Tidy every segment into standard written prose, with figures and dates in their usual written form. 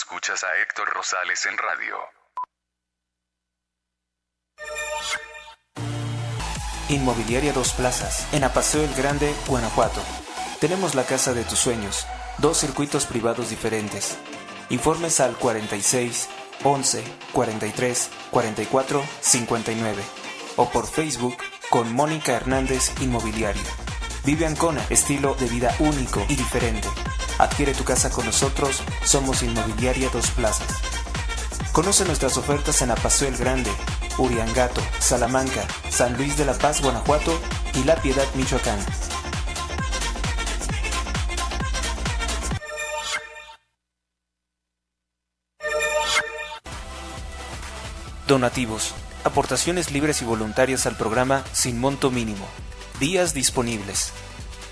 Escuchas a Héctor Rosales en radio. Inmobiliaria Dos Plazas, en Apaseo el Grande, Guanajuato. Tenemos la casa de tus sueños, 2 circuitos privados diferentes. Informes al 46 11 43 44 59 o por Facebook con Mónica Hernández Inmobiliaria. Vive Ancona, estilo de vida único y diferente. Adquiere tu casa con nosotros, somos Inmobiliaria Dos Plazas. Conoce nuestras ofertas en Apaseo el Grande, Uriangato, Salamanca, San Luis de la Paz, Guanajuato y La Piedad, Michoacán. Donativos. Aportaciones libres y voluntarias al programa sin monto mínimo. Días disponibles.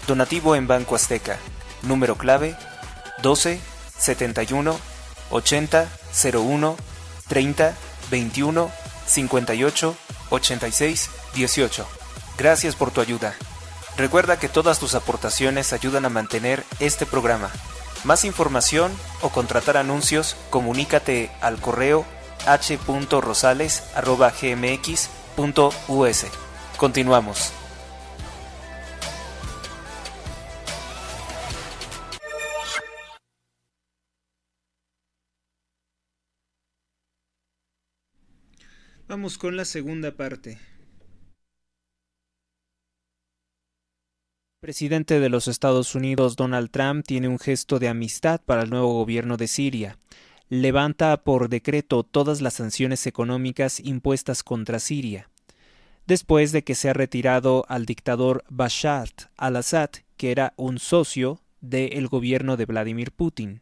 Donativo en Banco Azteca. Número clave 12 71 80 01 30 21 58 86 18. Gracias por tu ayuda. Recuerda que todas tus aportaciones ayudan a mantener este programa. Más información o contratar anuncios, comunícate al correo h.rosales@gmx.us. Continuamos. Vamos con la segunda parte. El presidente de los Estados Unidos, Donald Trump, tiene un gesto de amistad para el nuevo gobierno de Siria. Levanta por decreto todas las sanciones económicas impuestas contra Siria, después de que se ha retirado al dictador Bashar al-Assad, que era un socio del gobierno de Vladimir Putin.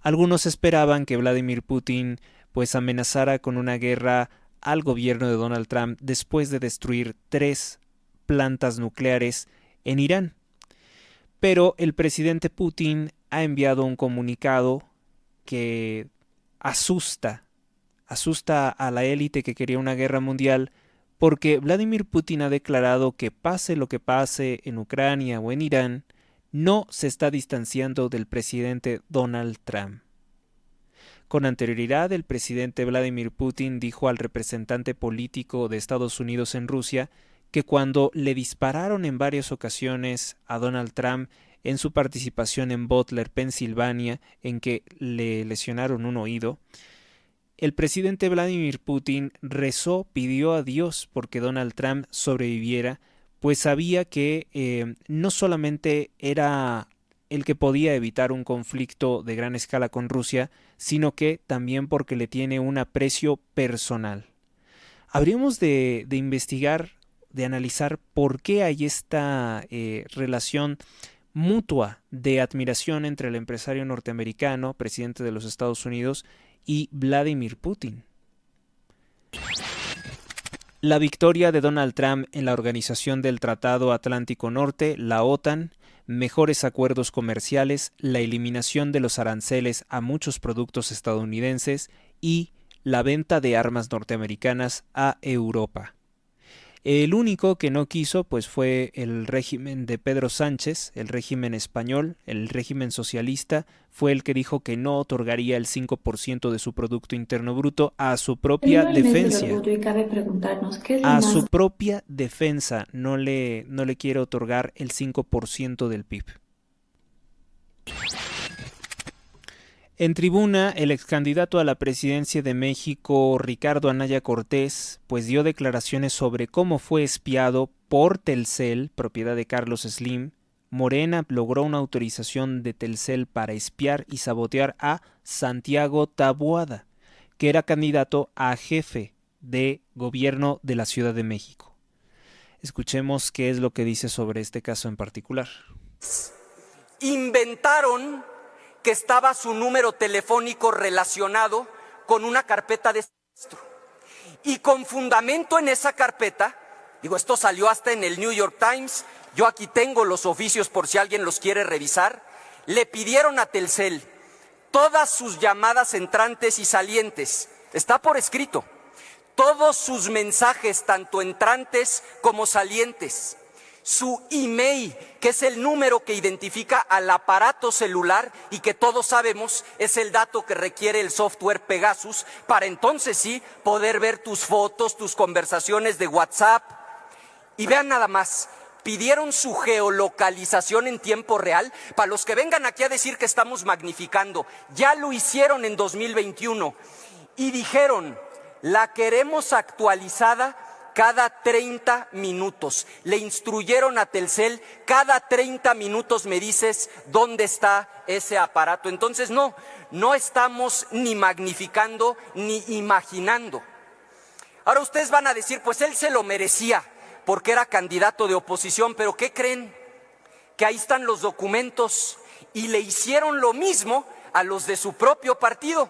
Algunos esperaban que Vladimir Putin amenazara con una guerra al gobierno de Donald Trump después de destruir 3 plantas nucleares en Irán. Pero el presidente Putin ha enviado un comunicado que asusta a la élite que quería una guerra mundial, porque Vladimir Putin ha declarado que pase lo que pase en Ucrania o en Irán, no se está distanciando del presidente Donald Trump. Con anterioridad, el presidente Vladimir Putin dijo al representante político de Estados Unidos en Rusia que cuando le dispararon en varias ocasiones a Donald Trump en su participación en Butler, Pensilvania, en que le lesionaron un oído, el presidente Vladimir Putin rezó, pidió a Dios porque Donald Trump sobreviviera, pues sabía que no solamente era el que podía evitar un conflicto de gran escala con Rusia, sino que también porque le tiene un aprecio personal. Habríamos de investigar, de analizar por qué hay esta relación mutua de admiración entre el empresario norteamericano, presidente de los Estados Unidos, y Vladimir Putin. La victoria de Donald Trump en la Organización del Tratado Atlántico Norte, la OTAN, mejores acuerdos comerciales, la eliminación de los aranceles a muchos productos estadounidenses y la venta de armas norteamericanas a Europa. El único que no quiso fue el régimen de Pedro Sánchez, el régimen español, el régimen socialista, fue el que dijo que no otorgaría el 5% de su Producto Interno Bruto a su propia defensa. A su propia defensa no le quiere otorgar el 5% del PIB. En tribuna, el excandidato a la presidencia de México, Ricardo Anaya Cortés, dio declaraciones sobre cómo fue espiado por Telcel, propiedad de Carlos Slim. Morena logró una autorización de Telcel para espiar y sabotear a Santiago Taboada, que era candidato a jefe de gobierno de la Ciudad de México. Escuchemos qué es lo que dice sobre este caso en particular. Inventaron que estaba su número telefónico relacionado con una carpeta de secuestro. Y con fundamento en esa carpeta, esto salió hasta en el New York Times, yo aquí tengo los oficios por si alguien los quiere revisar, le pidieron a Telcel todas sus llamadas entrantes y salientes, está por escrito, todos sus mensajes, tanto entrantes como salientes, su email, que es el número que identifica al aparato celular y que todos sabemos es el dato que requiere el software Pegasus para entonces sí poder ver tus fotos, tus conversaciones de WhatsApp. Y vean nada más, pidieron su geolocalización en tiempo real. Para los que vengan aquí a decir que estamos magnificando, ya lo hicieron en 2021 y dijeron, la queremos actualizada cada 30 minutos. Le instruyeron a Telcel, cada 30 minutos me dices dónde está ese aparato. Entonces no estamos ni magnificando ni imaginando. Ahora ustedes van a decir, pues él se lo merecía porque era candidato de oposición, pero ¿qué creen? Que ahí están los documentos y le hicieron lo mismo a los de su propio partido.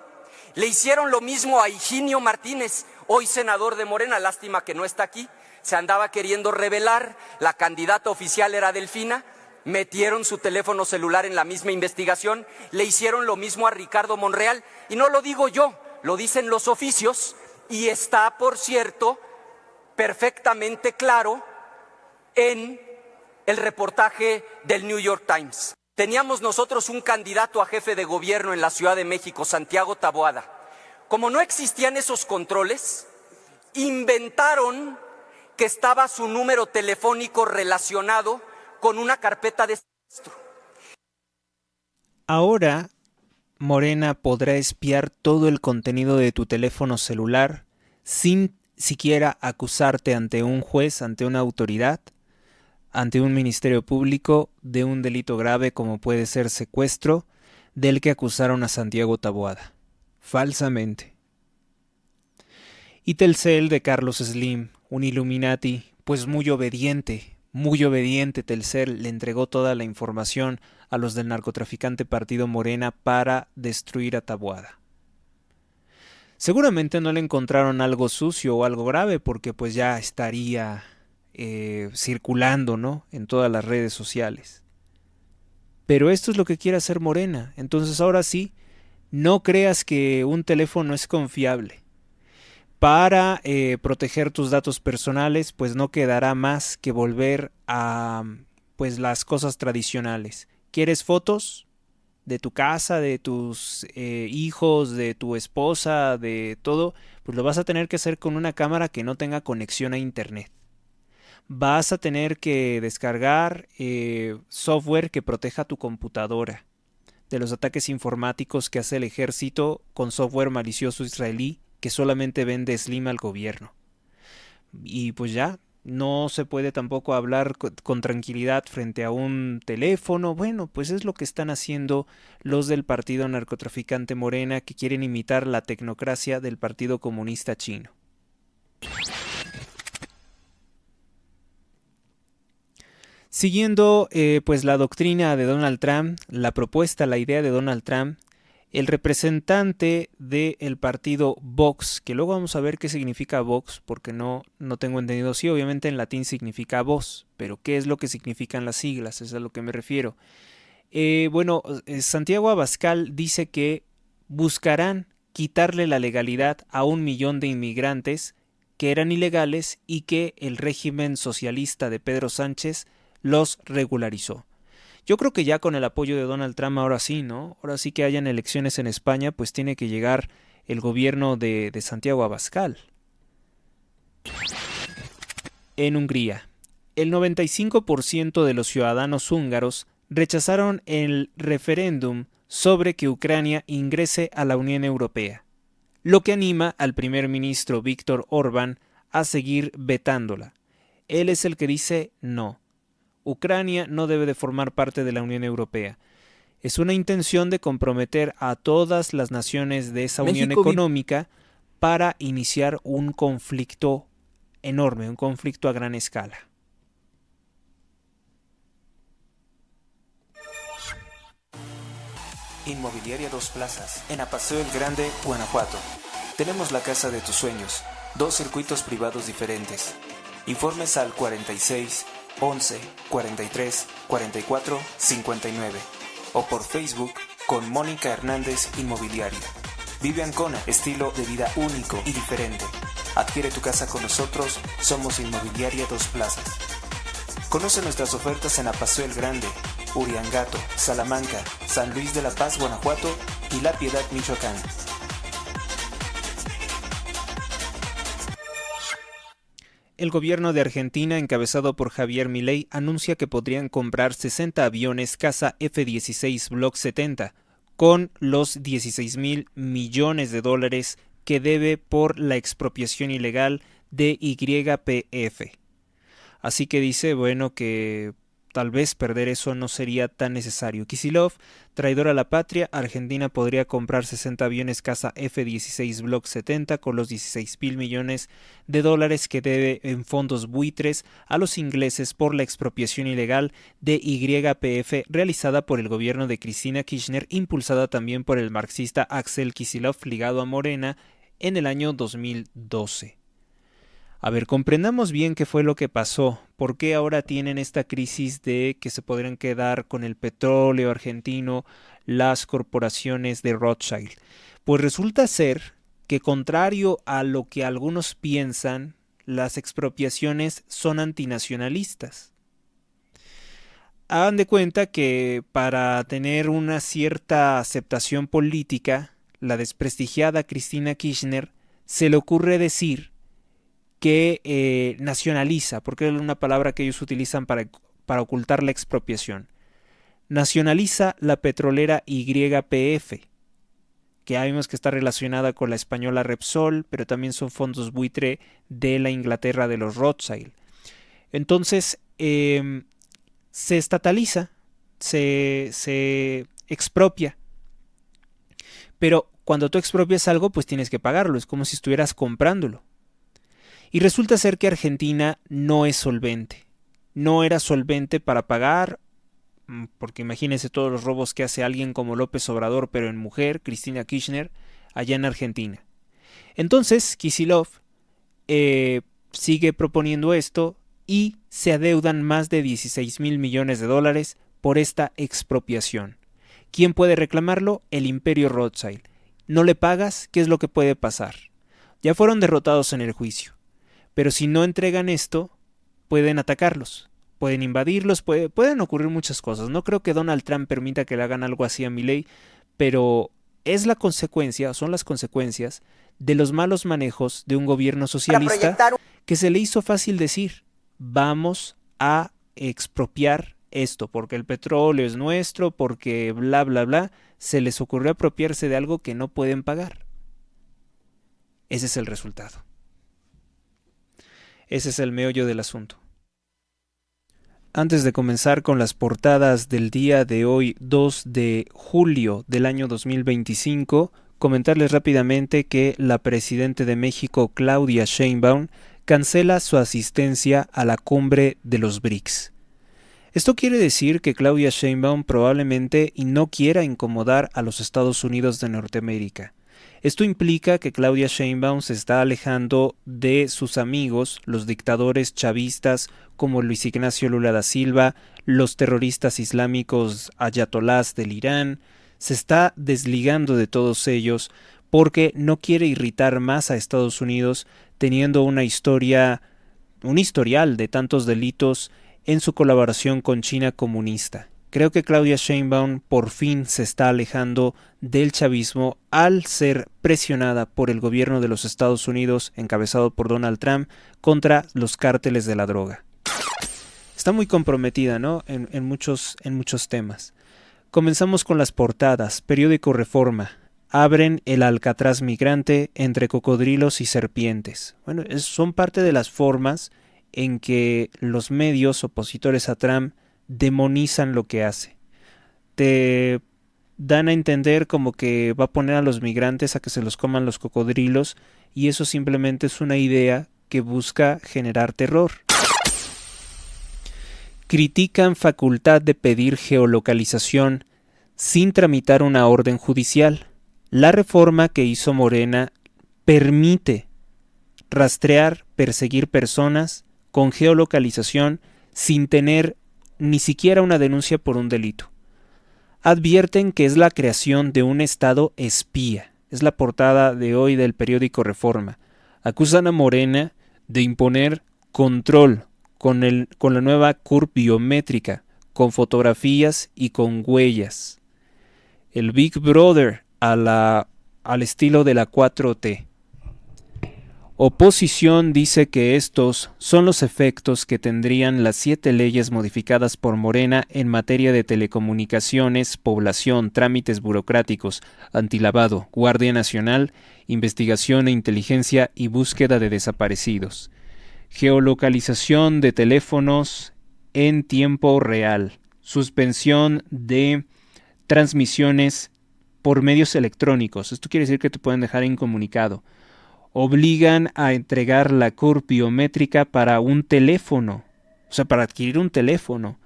Le hicieron lo mismo a Higinio Martínez, hoy senador de Morena, lástima que no está aquí, se andaba queriendo revelar, la candidata oficial era Delfina, metieron su teléfono celular en la misma investigación, le hicieron lo mismo a Ricardo Monreal, y no lo digo yo, lo dicen los oficios, y está, por cierto, perfectamente claro en el reportaje del New York Times. Teníamos nosotros un candidato a jefe de gobierno en la Ciudad de México, Santiago Taboada. Como no existían esos controles, inventaron que estaba su número telefónico relacionado con una carpeta de secuestro. Ahora, Morena podrá espiar todo el contenido de tu teléfono celular sin siquiera acusarte ante un juez, ante una autoridad, ante un ministerio público de un delito grave como puede ser secuestro, del que acusaron a Santiago Taboada, falsamente. Y Telcel de Carlos Slim, un Illuminati, pues muy obediente Telcel, le entregó toda la información a los del narcotraficante Partido Morena para destruir a Taboada. Seguramente no le encontraron algo sucio o algo grave porque pues ya estaría circulando, ¿no?, en todas las redes sociales. Pero esto es lo que quiere hacer Morena. Entonces ahora sí, no creas que un teléfono es confiable. Para proteger tus datos personales, pues no quedará más que volver a pues las cosas tradicionales. ¿Quieres fotos de tu casa, de tus hijos, de tu esposa, de todo? Pues lo vas a tener que hacer con una cámara que no tenga conexión a internet. Vas a tener que descargar software que proteja tu computadora de los ataques informáticos que hace el ejército con software malicioso israelí que solamente vende Slim al gobierno. Y pues ya, no se puede tampoco hablar con tranquilidad frente a un teléfono. Bueno, pues es lo que están haciendo los del partido narcotraficante Morena, que quieren imitar la tecnocracia del Partido Comunista Chino. Siguiendo pues la doctrina de Donald Trump, la propuesta, la idea de Donald Trump, el representante del partido Vox, que luego vamos a ver qué significa Vox, porque no tengo entendido. Sí, obviamente en latín significa voz, pero ¿qué es lo que significan las siglas? Eso es a lo que me refiero. Santiago Abascal dice que buscarán quitarle la legalidad a 1 millón de inmigrantes que eran ilegales y que el régimen socialista de Pedro Sánchez los regularizó. Yo creo que ya con el apoyo de Donald Trump ahora sí, ¿no? Ahora sí que hayan elecciones en España, pues tiene que llegar el gobierno de Santiago Abascal. En Hungría, el 95% de los ciudadanos húngaros rechazaron el referéndum sobre que Ucrania ingrese a la Unión Europea, lo que anima al primer ministro Viktor Orbán a seguir vetándola. Él es el que dice no. Ucrania no debe de formar parte de la Unión Europea. Es una intención de comprometer a todas las naciones de esa unión económica para iniciar un conflicto enorme, un conflicto a gran escala. Inmobiliaria Dos Plazas, en Apaseo el Grande, Guanajuato. Tenemos la casa de tus sueños, 2 circuitos privados diferentes. Informes al 46 11 43 44 59 o por Facebook con Mónica Hernández Inmobiliaria. Vive Ancona, estilo de vida único y diferente. Adquiere tu casa con nosotros, somos Inmobiliaria Dos Plazas. Conoce nuestras ofertas en Apaseo el Grande, Uriangato, Salamanca, San Luis de la Paz, Guanajuato y La Piedad, Michoacán. El gobierno de Argentina, encabezado por Javier Milei, anuncia que podrían comprar 60 aviones caza F-16 Block 70 con los 16,000 millones de dólares que debe por la expropiación ilegal de YPF. Así que dice, bueno, que tal vez perder eso no sería tan necesario. Kicillof, traidor a la patria, Argentina podría comprar 60 aviones caza F-16 Block 70 con los 16,000 millones de dólares que debe en fondos buitres a los ingleses por la expropiación ilegal de YPF realizada por el gobierno de Cristina Kirchner, impulsada también por el marxista Axel Kicillof ligado a Morena en el año 2012. A ver, comprendamos bien qué fue lo que pasó, por qué ahora tienen esta crisis de que se podrían quedar con el petróleo argentino las corporaciones de Rothschild. Pues resulta ser que, contrario a lo que algunos piensan, las expropiaciones son antinacionalistas. Hagan de cuenta que para tener una cierta aceptación política, la desprestigiada Cristina Kirchner se le ocurre decir que nacionaliza, porque es una palabra que ellos utilizan para ocultar la expropiación. Nacionaliza la petrolera YPF, que vimos que está relacionada con la española Repsol, pero también son fondos buitre de la Inglaterra de los Rothschild. Entonces, se estataliza, se expropia. Pero cuando tú expropias algo, pues tienes que pagarlo, es como si estuvieras comprándolo. Y resulta ser que Argentina no es solvente. No era solvente para pagar, porque imagínense todos los robos que hace alguien como López Obrador, pero en mujer, Cristina Kirchner, allá en Argentina. Entonces, Kicillof sigue proponiendo esto y se adeudan más de 16,000 millones de dólares por esta expropiación. ¿Quién puede reclamarlo? El imperio Rothschild. No le pagas, ¿qué es lo que puede pasar? Ya fueron derrotados en el juicio. Pero si no entregan esto, pueden atacarlos, pueden invadirlos, pueden ocurrir muchas cosas. No creo que Donald Trump permita que le hagan algo así a Milei, pero es la consecuencia, son las consecuencias de los malos manejos de un gobierno socialista que se le hizo fácil decir, vamos a expropiar esto, porque el petróleo es nuestro, porque bla, bla, bla. Se les ocurrió apropiarse de algo que no pueden pagar. Ese es el resultado. Ese es el meollo del asunto. Antes de comenzar con las portadas del día de hoy, 2 de julio del año 2025, comentarles rápidamente que la presidenta de México, Claudia Sheinbaum, cancela su asistencia a la cumbre de los BRICS. Esto quiere decir que Claudia Sheinbaum probablemente no quiera incomodar a los Estados Unidos de Norteamérica. Esto implica que Claudia Sheinbaum se está alejando de sus amigos, los dictadores chavistas como Luis Ignacio Lula da Silva, los terroristas islámicos ayatolás del Irán, se está desligando de todos ellos porque no quiere irritar más a Estados Unidos teniendo un historial de tantos delitos en su colaboración con China comunista. Creo que Claudia Sheinbaum por fin se está alejando del chavismo al ser presionada por el gobierno de los Estados Unidos, encabezado por Donald Trump, contra los cárteles de la droga. Está muy comprometida, ¿no? En muchos temas. Comenzamos con las portadas. Periódico Reforma. Abren el Alcatraz migrante entre cocodrilos y serpientes. Bueno, son parte de las formas en que los medios opositores a Trump demonizan lo que hace. Te dan a entender como que va a poner a los migrantes a que se los coman los cocodrilos, y eso simplemente es una idea que busca generar terror. Critican facultad de pedir geolocalización sin tramitar una orden judicial. La reforma que hizo Morena permite rastrear, perseguir personas con geolocalización sin tener ni siquiera una denuncia por un delito. Advierten que es la creación de un Estado espía. Es la portada de hoy del periódico Reforma. Acusan a Morena de imponer control con la nueva CURP biométrica, con fotografías y con huellas. El Big Brother al estilo de la 4T. Oposición dice que estos son los efectos que tendrían las 7 leyes modificadas por Morena en materia de telecomunicaciones, población, trámites burocráticos, antilavado, Guardia Nacional, investigación e inteligencia y búsqueda de desaparecidos. Geolocalización de teléfonos en tiempo real. Suspensión de transmisiones por medios electrónicos. Esto quiere decir que te pueden dejar incomunicado. Obligan a entregar la CURP biométrica para un teléfono. O sea, para adquirir un teléfono.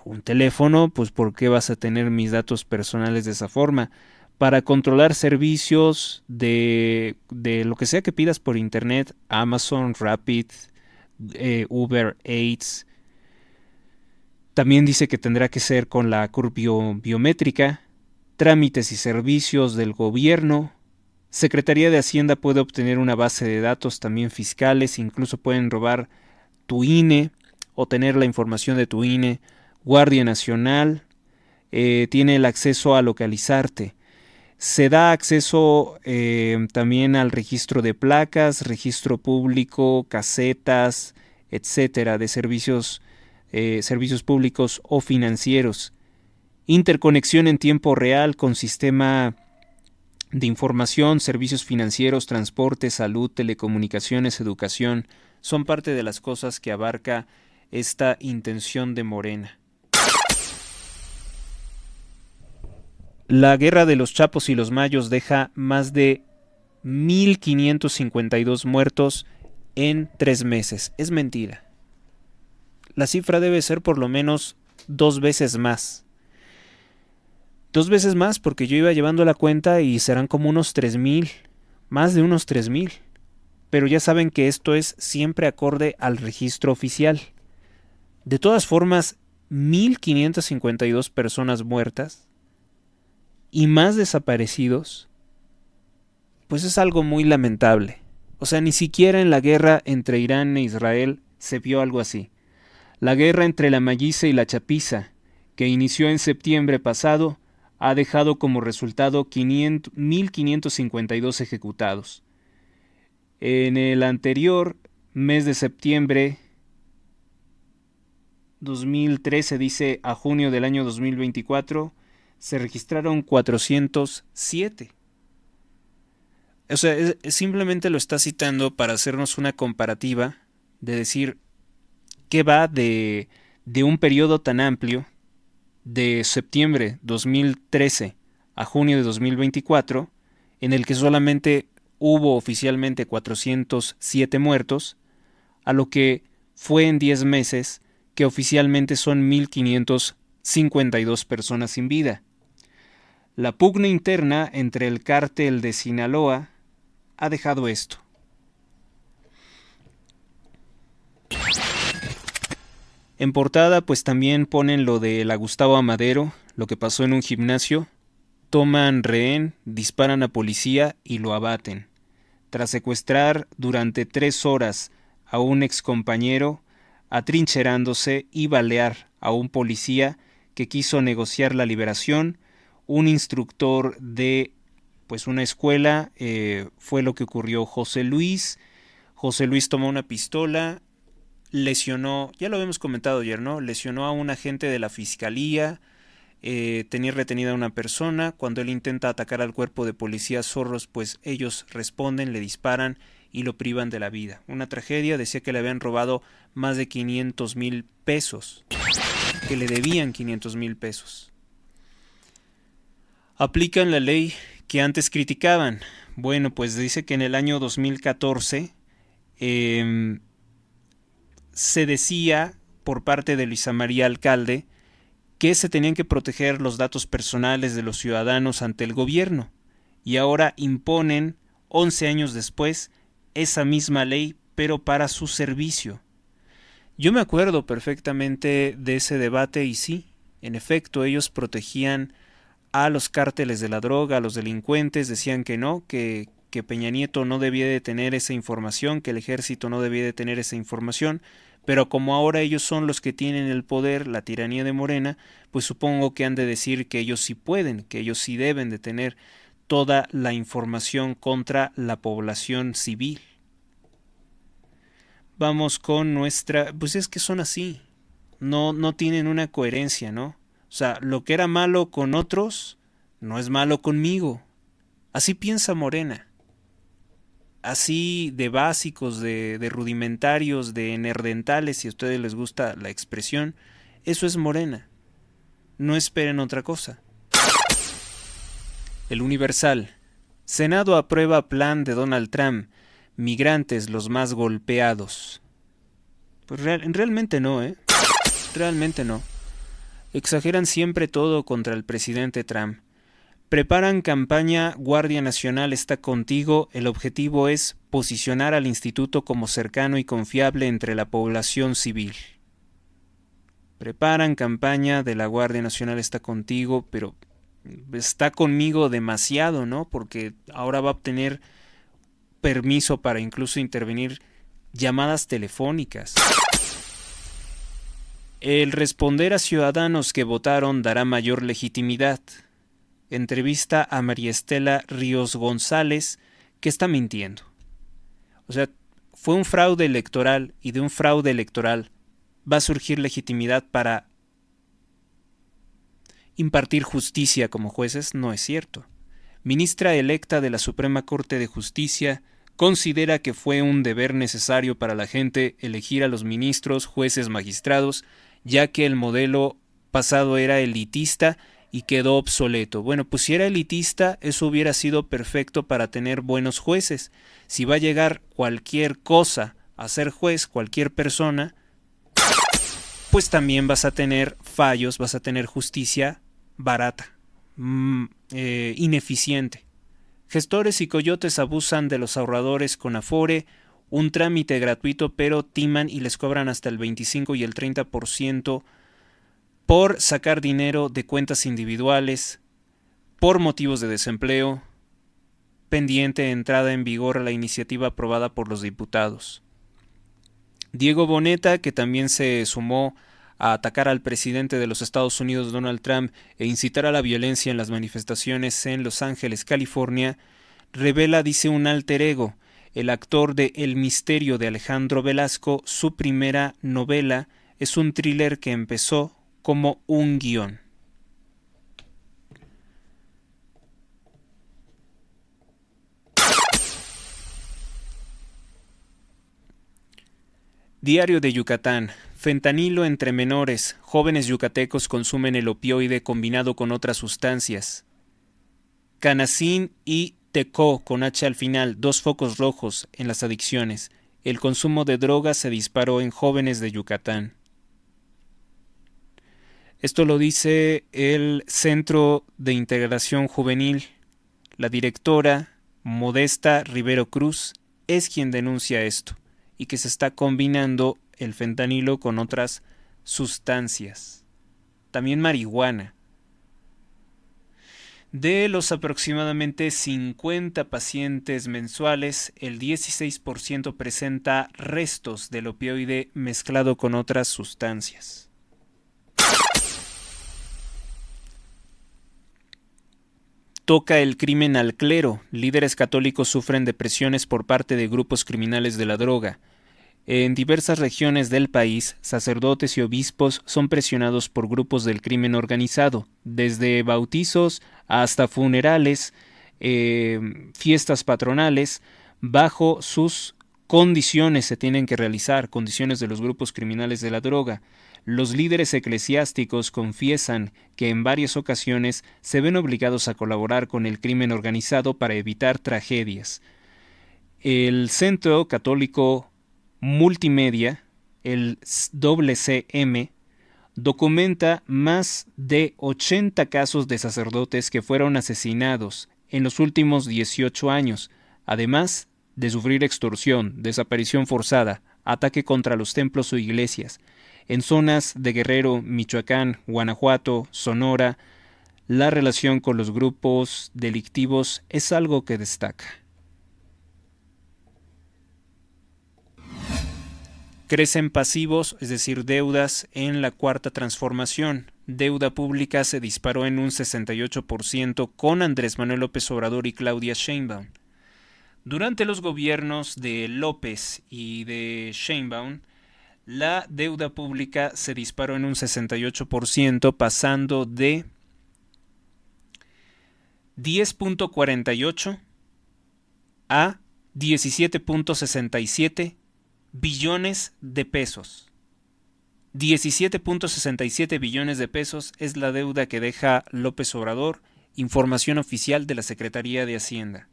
Un teléfono, pues ¿por qué vas a tener mis datos personales de esa forma? Para controlar servicios de lo que sea que pidas por internet, Amazon, Rapid, Uber Eats. También dice que tendrá que ser con la CURP biométrica, trámites y servicios del gobierno. Secretaría de Hacienda puede obtener una base de datos también fiscales, incluso pueden robar tu INE o tener la información de tu INE. Guardia Nacional tiene el acceso a localizarte. Se da acceso también al registro de placas, registro público, casetas, etcétera, de servicios públicos o financieros. Interconexión en tiempo real con sistema de información, servicios financieros, transporte, salud, telecomunicaciones, educación, son parte de las cosas que abarca esta intención de Morena. La guerra de los Chapos y los Mayos deja más de 1,552 muertos en 3 meses. Es mentira. La cifra debe ser por lo menos 2 veces más. 2 veces más porque yo iba llevando la cuenta y serán como unos 3,000, más de unos 3,000. Pero ya saben que esto es siempre acorde al registro oficial. De todas formas, 1,552 personas muertas y más desaparecidos, pues es algo muy lamentable. O sea, ni siquiera en la guerra entre Irán e Israel se vio algo así. La guerra entre la Malliza y la Chapiza, que inició en septiembre pasado, ha dejado como resultado 1,552 ejecutados. En el anterior mes de septiembre 2013, dice, a junio del año 2024, se registraron 407. O sea, simplemente lo está citando para hacernos una comparativa de decir que va de un periodo tan amplio, de septiembre 2013 a junio de 2024, en el que solamente hubo oficialmente 407 muertos, a lo que fue en 10 meses, que oficialmente son 1,552 personas sin vida. La pugna interna entre el cártel de Sinaloa ha dejado esto. En portada pues también ponen lo de la Gustavo Amadero, lo que pasó en un gimnasio. Toman rehén, disparan a policía y lo abaten. Tras secuestrar durante 3 horas a un excompañero, atrincherándose y balear a un policía que quiso negociar la liberación, un instructor de pues una escuela, fue lo que ocurrió. José Luis tomó una pistola, lesionó, ya lo habíamos comentado ayer, ¿no? Lesionó a un agente de la fiscalía, tenía retenida a una persona. Cuando él intenta atacar al cuerpo de policías zorros, pues ellos responden, le disparan y lo privan de la vida. Una tragedia. Decía que le habían robado más de 500,000 pesos, que le debían 500,000 pesos. Aplican la ley que antes criticaban. Bueno, pues dice que en el año 2014 se decía por parte de Luisa María Alcalde que se tenían que proteger los datos personales de los ciudadanos ante el gobierno, y ahora imponen, 11 años después, esa misma ley, pero para su servicio. Yo me acuerdo perfectamente de ese debate y sí, en efecto, ellos protegían a los cárteles de la droga, a los delincuentes, decían que no, que que Peña Nieto no debía de tener esa información, que el ejército no debía de tener esa información, pero como ahora ellos son los que tienen el poder, la tiranía de Morena, pues supongo que han de decir que ellos sí pueden, que ellos sí deben de tener toda la información contra la población civil. Vamos con nuestra... Pues es que son así, no tienen una coherencia, ¿no? O sea, lo que era malo con otros, no es malo conmigo. Así piensa Morena. Así de básicos, de rudimentarios, de nerdentales, si a ustedes les gusta la expresión, eso es Morena. No esperen otra cosa. El Universal. Senado aprueba plan de Donald Trump. Migrantes los más golpeados. Pues realmente no, Realmente no. Exageran siempre todo contra el presidente Trump. Preparan campaña Guardia Nacional está contigo. El objetivo es posicionar al instituto como cercano y confiable entre la población civil. Preparan campaña de la Guardia Nacional está contigo, pero está conmigo demasiado, ¿no? Porque ahora va a obtener permiso para incluso intervenir llamadas telefónicas. El responder a ciudadanos que votaron dará mayor legitimidad. Entrevista a María Estela Ríos González, que está mintiendo. O sea, fue un fraude electoral y de un fraude electoral va a surgir legitimidad para impartir justicia como jueces, no es cierto. Ministra electa de la Suprema Corte de Justicia considera que fue un deber necesario para la gente elegir a los ministros, jueces, magistrados, ya que el modelo pasado era elitista y quedó obsoleto. Bueno, pues si era elitista, eso hubiera sido perfecto para tener buenos jueces. Si va a llegar cualquier cosa a ser juez, cualquier persona, pues también vas a tener fallos, vas a tener justicia barata, ineficiente. Gestores y coyotes abusan de los ahorradores con Afore, un trámite gratuito, pero timan y les cobran hasta el 25 y el 30% por sacar dinero de cuentas individuales, por motivos de desempleo, pendiente de entrada en vigor a la iniciativa aprobada por los diputados. Diego Boneta, que también se sumó a atacar al presidente de los Estados Unidos, Donald Trump, e incitar a la violencia en las manifestaciones en Los Ángeles, California, revela, dice, un alter ego, el actor de El misterio de Alejandro Velasco. Su primera novela es un thriller que empezó como un guión. Diario de Yucatán. Fentanilo entre menores. Jóvenes yucatecos consumen el opioide combinado con otras sustancias. Canacín y Tecó con H al final, 2 focos rojos en las adicciones. El consumo de drogas se disparó en jóvenes de Yucatán. Esto lo dice el Centro de Integración Juvenil. La directora, Modesta Rivero Cruz, es quien denuncia esto y que se está combinando el fentanilo con otras sustancias. También marihuana. De los aproximadamente 50 pacientes mensuales, el 16% presenta restos del opioide mezclado con otras sustancias. Toca el crimen al clero. Líderes católicos sufren de presiones por parte de grupos criminales de la droga. En diversas regiones del país, sacerdotes y obispos son presionados por grupos del crimen organizado, desde bautizos hasta funerales, fiestas patronales. Bajo sus condiciones se tienen que realizar, condiciones de los grupos criminales de la droga. Los líderes eclesiásticos confiesan que en varias ocasiones se ven obligados a colaborar con el crimen organizado para evitar tragedias. El Centro Católico Multimedia, el CCM, documenta más de 80 casos de sacerdotes que fueron asesinados en los últimos 18 años, además de sufrir extorsión, desaparición forzada, ataque contra los templos o iglesias. En zonas de Guerrero, Michoacán, Guanajuato, Sonora, la relación con los grupos delictivos es algo que destaca. Crecen pasivos, es decir, deudas en la cuarta transformación. Deuda pública se disparó en un 68% con Andrés Manuel López Obrador y Claudia Sheinbaum. Durante los gobiernos de López y de Sheinbaum, la deuda pública se disparó en un 68%, pasando de 10.48 a 17.67 billones de pesos. 17.67 billones de pesos es la deuda que deja López Obrador, información oficial de la Secretaría de Hacienda.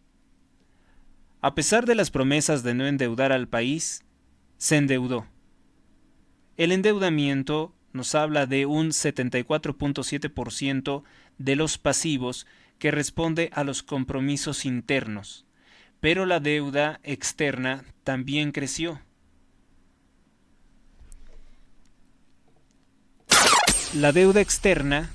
A pesar de las promesas de no endeudar al país, se endeudó. El endeudamiento nos habla de un 74.7% de los pasivos que responde a los compromisos internos, pero la deuda externa también creció. La deuda externa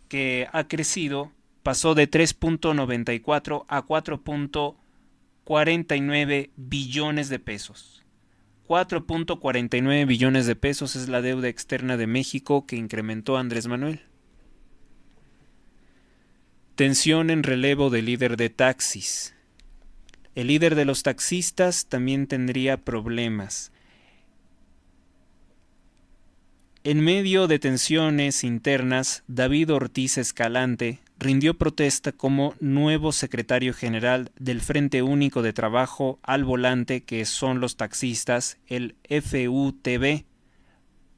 que ha crecido pasó de 3.94 a 4.49 billones de pesos. 4.49 billones de pesos es la deuda externa de México que incrementó Andrés Manuel. Tensión en relevo del líder de taxis. El líder de los taxistas también tendría problemas. En medio de tensiones internas, David Ortiz Escalante rindió protesta como nuevo secretario general del Frente Único de Trabajo al Volante, que son los taxistas, el FUTV,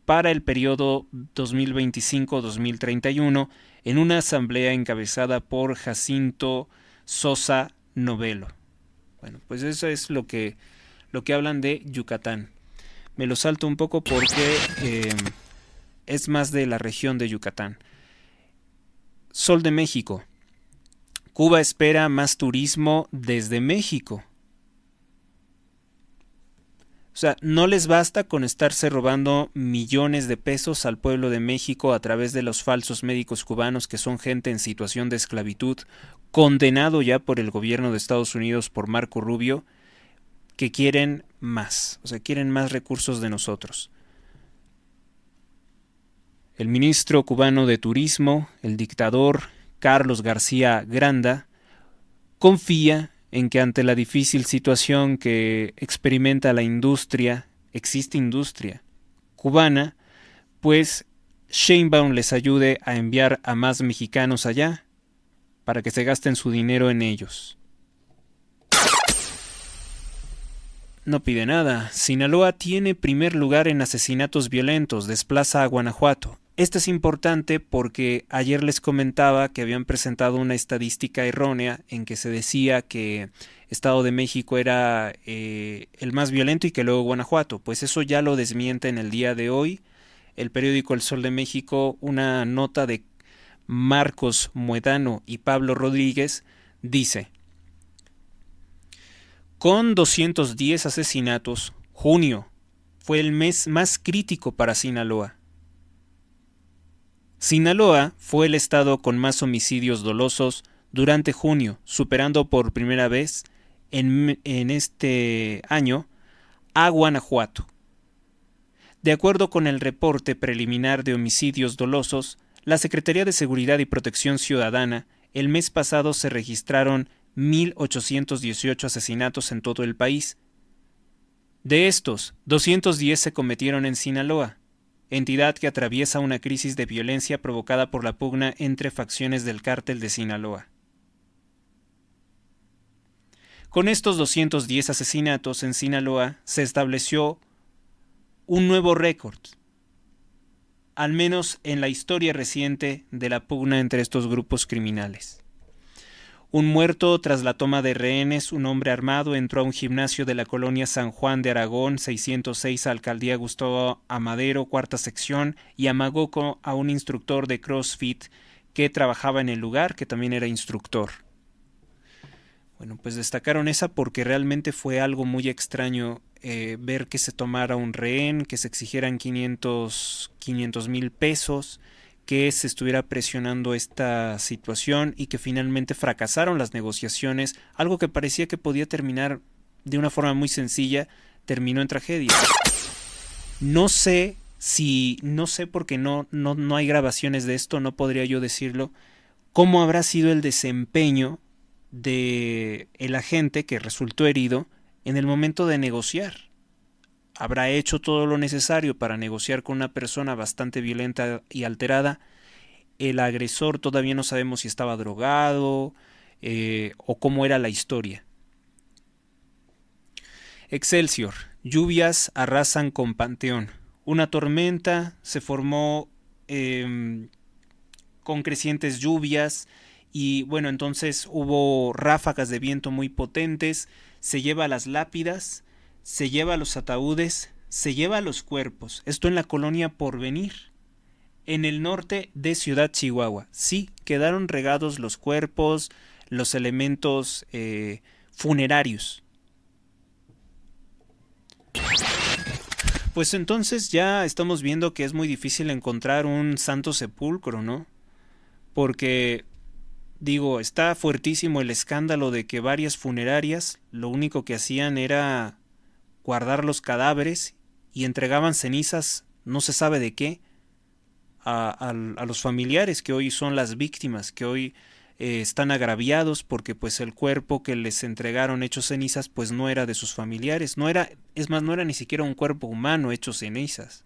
para el periodo 2025-2031, en una asamblea encabezada por Jacinto Sosa Novelo. Bueno, pues eso es lo que hablan de Yucatán. Me lo salto un poco porque es más de la región de Yucatán. Sol de México. Cuba espera más turismo desde México. O sea, no les basta con estarse robando millones de pesos al pueblo de México a través de los falsos médicos cubanos, que son gente en situación de esclavitud, condenado ya por el gobierno de Estados Unidos por Marco Rubio, que quieren más, o sea, quieren más recursos de nosotros. El ministro cubano de Turismo, el dictador Carlos García Granda, confía en que ante la difícil situación que experimenta la industria, existe industria cubana, pues Sheinbaum les ayude a enviar a más mexicanos allá para que se gasten su dinero en ellos. No pide nada. Sinaloa tiene primer lugar en asesinatos violentos, desplaza a Guanajuato. Esto es importante porque ayer les comentaba que habían presentado una estadística errónea en que se decía que Estado de México era el más violento y que luego Guanajuato. Pues eso ya lo desmiente en el día de hoy. El periódico El Sol de México, una nota de Marcos Muedano y Pablo Rodríguez, dice: con 210 asesinatos, junio fue el mes más crítico para Sinaloa. Sinaloa fue el estado con más homicidios dolosos durante junio, superando por primera vez en este año a Guanajuato. De acuerdo con el reporte preliminar de homicidios dolosos, la Secretaría de Seguridad y Protección Ciudadana, el mes pasado se registraron 1.818 asesinatos en todo el país. De estos, 210 se cometieron en Sinaloa, entidad que atraviesa una crisis de violencia provocada por la pugna entre facciones del cártel de Sinaloa. Con estos 210 asesinatos en Sinaloa se estableció un nuevo récord, al menos en la historia reciente de la pugna entre estos grupos criminales. Un muerto tras la toma de rehenes. Un hombre armado entró a un gimnasio de la colonia San Juan de Aragón, 606, Alcaldía Gustavo Amadero, cuarta sección, y amagó a un instructor de CrossFit que trabajaba en el lugar, que también era instructor. Bueno, pues destacaron esa porque realmente fue algo muy extraño ver que se tomara un rehén, que se exigieran 500,000 pesos, que se estuviera presionando esta situación y que finalmente fracasaron las negociaciones. Algo que parecía que podía terminar de una forma muy sencilla, terminó en tragedia. No sé porque no hay grabaciones de esto, no podría yo decirlo, cómo habrá sido el desempeño de el agente que resultó herido en el momento de negociar. Habrá hecho todo lo necesario para negociar con una persona bastante violenta y alterada. El agresor todavía no sabemos si estaba drogado o cómo era la historia. Excelsior. Lluvias arrasan con Panteón. Una tormenta se formó con crecientes lluvias y bueno, entonces hubo ráfagas de viento muy potentes, se lleva las lápidas, se lleva los ataúdes, se lleva los cuerpos. Esto en la colonia Porvenir, en el norte de Ciudad Chihuahua. Sí, quedaron regados los cuerpos, los elementos funerarios. Pues entonces ya estamos viendo que es muy difícil encontrar un santo sepulcro, ¿no? Porque, digo, está fuertísimo el escándalo de que varias funerarias lo único que hacían era guardar los cadáveres y entregaban cenizas, no se sabe de qué, a los familiares que hoy son las víctimas, que hoy están agraviados porque pues el cuerpo que les entregaron hecho cenizas pues no era de sus familiares, no era ni siquiera un cuerpo humano hecho cenizas.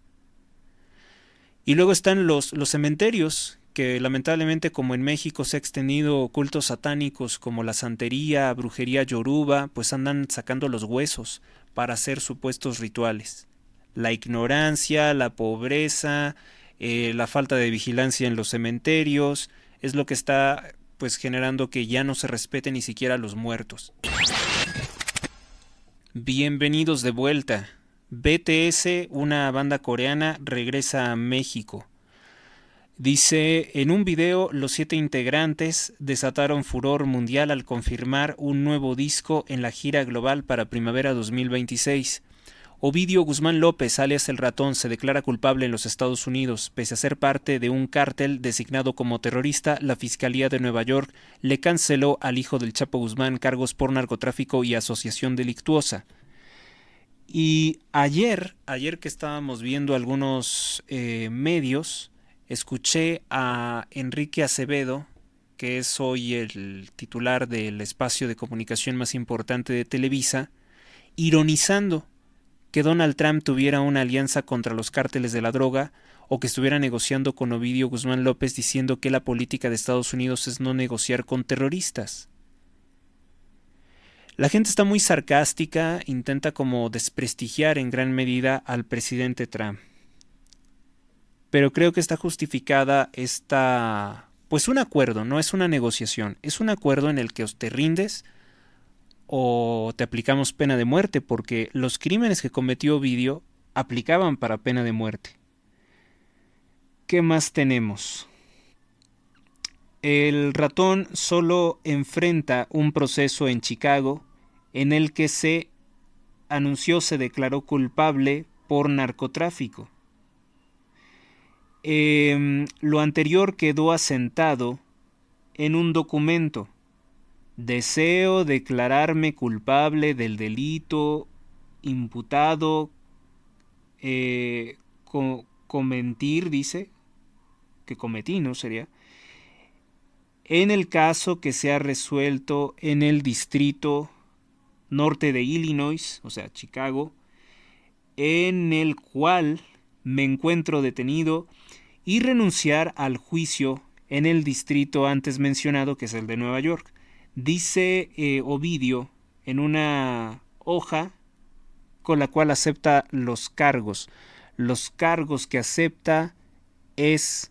Y luego están los cementerios, que lamentablemente como en México se ha extendido cultos satánicos como la santería, brujería yoruba, pues andan sacando los huesos para hacer supuestos rituales. La ignorancia, la pobreza, la falta de vigilancia en los cementerios es lo que está pues generando que ya no se respete ni siquiera a los muertos. Bienvenidos de vuelta. BTS, una banda coreana, regresa a México. Dice, en un video, los 7 integrantes desataron furor mundial al confirmar un nuevo disco en la gira global para primavera 2026. Ovidio Guzmán López, alias El Ratón, se declara culpable en los Estados Unidos. Pese a ser parte de un cártel designado como terrorista, la Fiscalía de Nueva York le canceló al hijo del Chapo Guzmán cargos por narcotráfico y asociación delictuosa. Y ayer que estábamos viendo algunos medios, escuché a Enrique Acevedo, que es hoy el titular del espacio de comunicación más importante de Televisa, ironizando que Donald Trump tuviera una alianza contra los cárteles de la droga o que estuviera negociando con Ovidio Guzmán López, diciendo que la política de Estados Unidos es no negociar con terroristas. La gente está muy sarcástica, intenta como desprestigiar en gran medida al presidente Trump. Pero creo que está justificada pues un acuerdo, no es una negociación, es un acuerdo en el que o te rindes o te aplicamos pena de muerte, porque los crímenes que cometió Ovidio aplicaban para pena de muerte. ¿Qué más tenemos? El Ratón solo enfrenta un proceso en Chicago en el que se declaró culpable por narcotráfico. Lo anterior quedó asentado en un documento. Deseo declararme culpable del delito imputado cometer, dice, que cometí, ¿no? Sería, en el caso que se ha resuelto en el distrito norte de Illinois, o sea, Chicago, en el cual me encuentro detenido, y renunciar al juicio en el distrito antes mencionado, que es el de Nueva York. Dice Ovidio en una hoja con la cual acepta los cargos. Los cargos que acepta es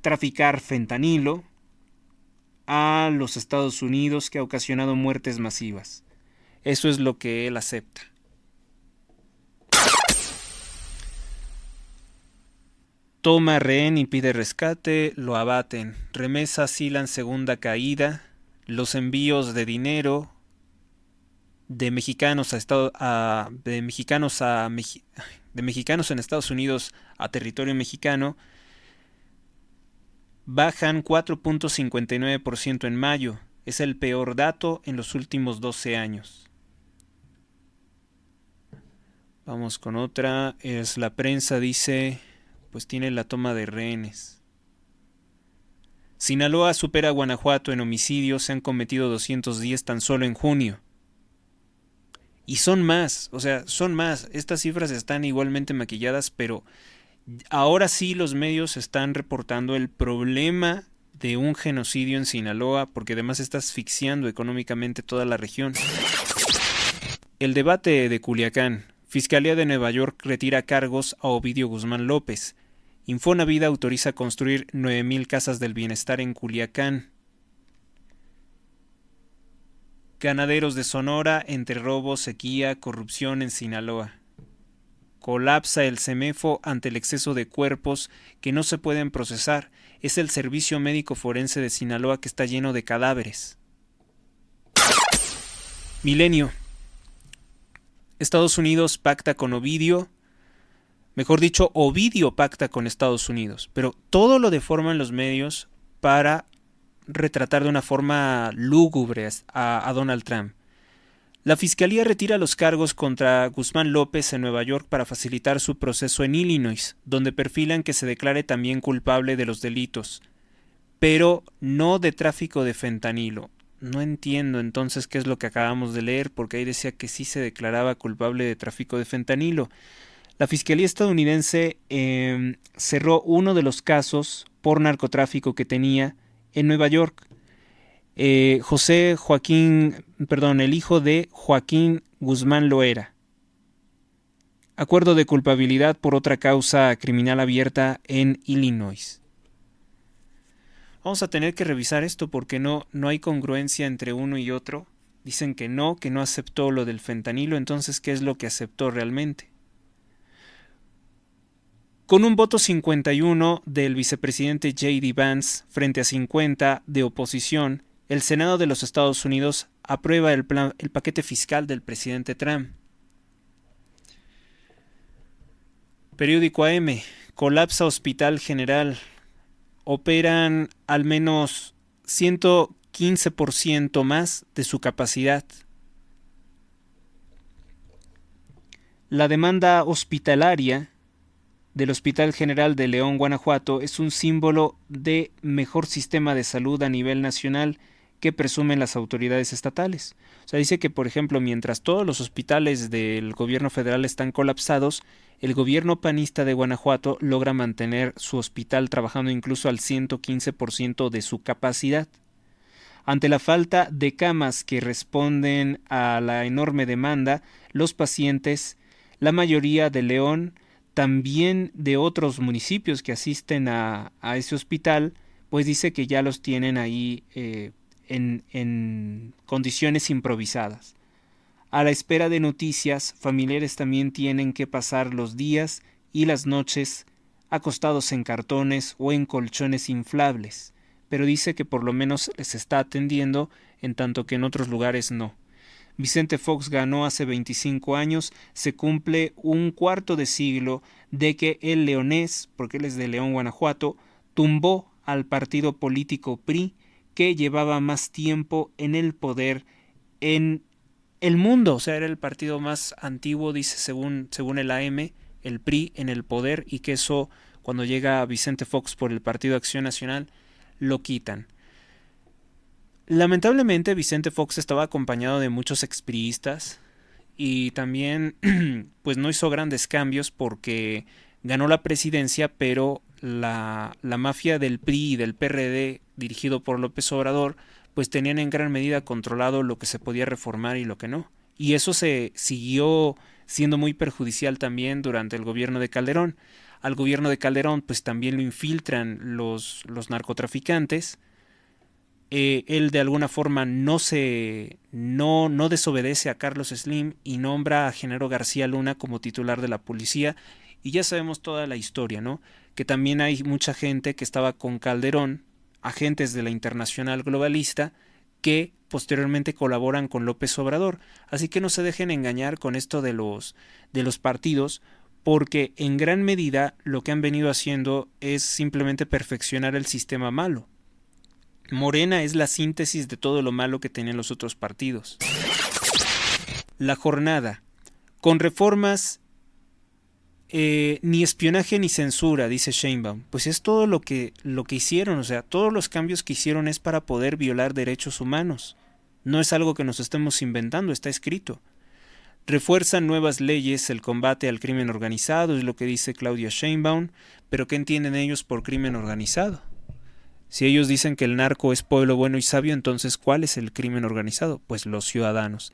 traficar fentanilo a los Estados Unidos, que ha ocasionado muertes masivas. Eso es lo que él acepta. Toma rehén y pide rescate, lo abaten. Remesa Silan segunda caída. Los envíos de dinero de mexicanos en Estados Unidos a territorio mexicano bajan 4.59% en mayo. Es el peor dato en los últimos 12 años. Vamos con otra. Es la prensa dice, pues tiene la toma de rehenes. Sinaloa supera a Guanajuato en homicidios, se han cometido 210 tan solo en junio. Y son más, son más. Estas cifras están igualmente maquilladas, pero ahora sí los medios están reportando el problema de un genocidio en Sinaloa, porque además está asfixiando económicamente toda la región. El debate de Culiacán. Fiscalía de Nueva York retira cargos a Ovidio Guzmán López. Infonavit autoriza construir 9,000 casas del bienestar en Culiacán. Ganaderos de Sonora entre robo, sequía, corrupción en Sinaloa. Colapsa el CEMEFO ante el exceso de cuerpos que no se pueden procesar. Es el Servicio Médico Forense de Sinaloa que está lleno de cadáveres. Milenio. Estados Unidos pacta con Ovidio. Mejor dicho, Ovidio pacta con Estados Unidos. Pero todo lo deforman los medios para retratar de una forma lúgubre a Donald Trump. La Fiscalía retira los cargos contra Guzmán López en Nueva York para facilitar su proceso en Illinois, donde perfilan que se declare también culpable de los delitos, pero no de tráfico de fentanilo. No entiendo entonces qué es lo que acabamos de leer, porque ahí decía que sí se declaraba culpable de tráfico de fentanilo. La Fiscalía estadounidense cerró uno de los casos por narcotráfico que tenía en Nueva York. El hijo de Joaquín Guzmán Loera. Acuerdo de culpabilidad por otra causa criminal abierta en Illinois. Vamos a tener que revisar esto porque no hay congruencia entre uno y otro. Dicen que no aceptó lo del fentanilo, entonces ¿qué es lo que aceptó realmente? Con un voto 51 del vicepresidente J.D. Vance frente a 50 de oposición, el Senado de los Estados Unidos aprueba el paquete fiscal del presidente Trump. Periódico AM. Colapsa Hospital General. Operan al menos 115% más de su capacidad. La demanda hospitalaria del Hospital General de León, Guanajuato, es un símbolo de mejor sistema de salud a nivel nacional que presumen las autoridades estatales. O sea, dice que, por ejemplo, mientras todos los hospitales del gobierno federal están colapsados, el gobierno panista de Guanajuato logra mantener su hospital trabajando incluso al 115% de su capacidad. Ante la falta de camas que responden a la enorme demanda, los pacientes, la mayoría de León, también de otros municipios que asisten a ese hospital, pues dice que ya los tienen ahí en condiciones improvisadas. A la espera de noticias, familiares también tienen que pasar los días y las noches acostados en cartones o en colchones inflables, pero dice que por lo menos les está atendiendo, en tanto que en otros lugares no. Vicente Fox ganó hace 25 años, se cumple un cuarto de siglo de que el leonés, porque él es de León, Guanajuato, tumbó al partido político PRI, que llevaba más tiempo en el poder en el mundo. O sea, era el partido más antiguo, dice según el AM, el PRI en el poder, y que eso, cuando llega Vicente Fox por el Partido Acción Nacional, lo quitan. Lamentablemente Vicente Fox estaba acompañado de muchos expriistas y también pues no hizo grandes cambios porque ganó la presidencia, pero la mafia del PRI y del PRD dirigido por López Obrador pues tenían en gran medida controlado lo que se podía reformar y lo que no. Y eso se siguió siendo muy perjudicial también durante el gobierno de Calderón. Al gobierno de Calderón pues también lo infiltran los narcotraficantes. Él de alguna forma no desobedece a Carlos Slim y nombra a Genaro García Luna como titular de la policía, y ya sabemos toda la historia, ¿no? Que también hay mucha gente que estaba con Calderón, agentes de la Internacional Globalista, que posteriormente colaboran con López Obrador. Así que no se dejen engañar con esto de los partidos, porque en gran medida lo que han venido haciendo es simplemente perfeccionar el sistema malo. Morena es la síntesis de todo lo malo que tenían los otros partidos. La Jornada. Con reformas Ni espionaje ni censura, dice Sheinbaum. Pues es todo lo que hicieron, o sea, todos los cambios que hicieron es para poder violar derechos humanos. No es algo que nos estemos inventando, está escrito. Refuerzan nuevas leyes, el combate al crimen organizado, es lo que dice Claudia Sheinbaum, pero ¿qué entienden ellos por crimen organizado? Si ellos dicen que el narco es pueblo bueno y sabio, entonces ¿cuál es el crimen organizado? Pues los ciudadanos.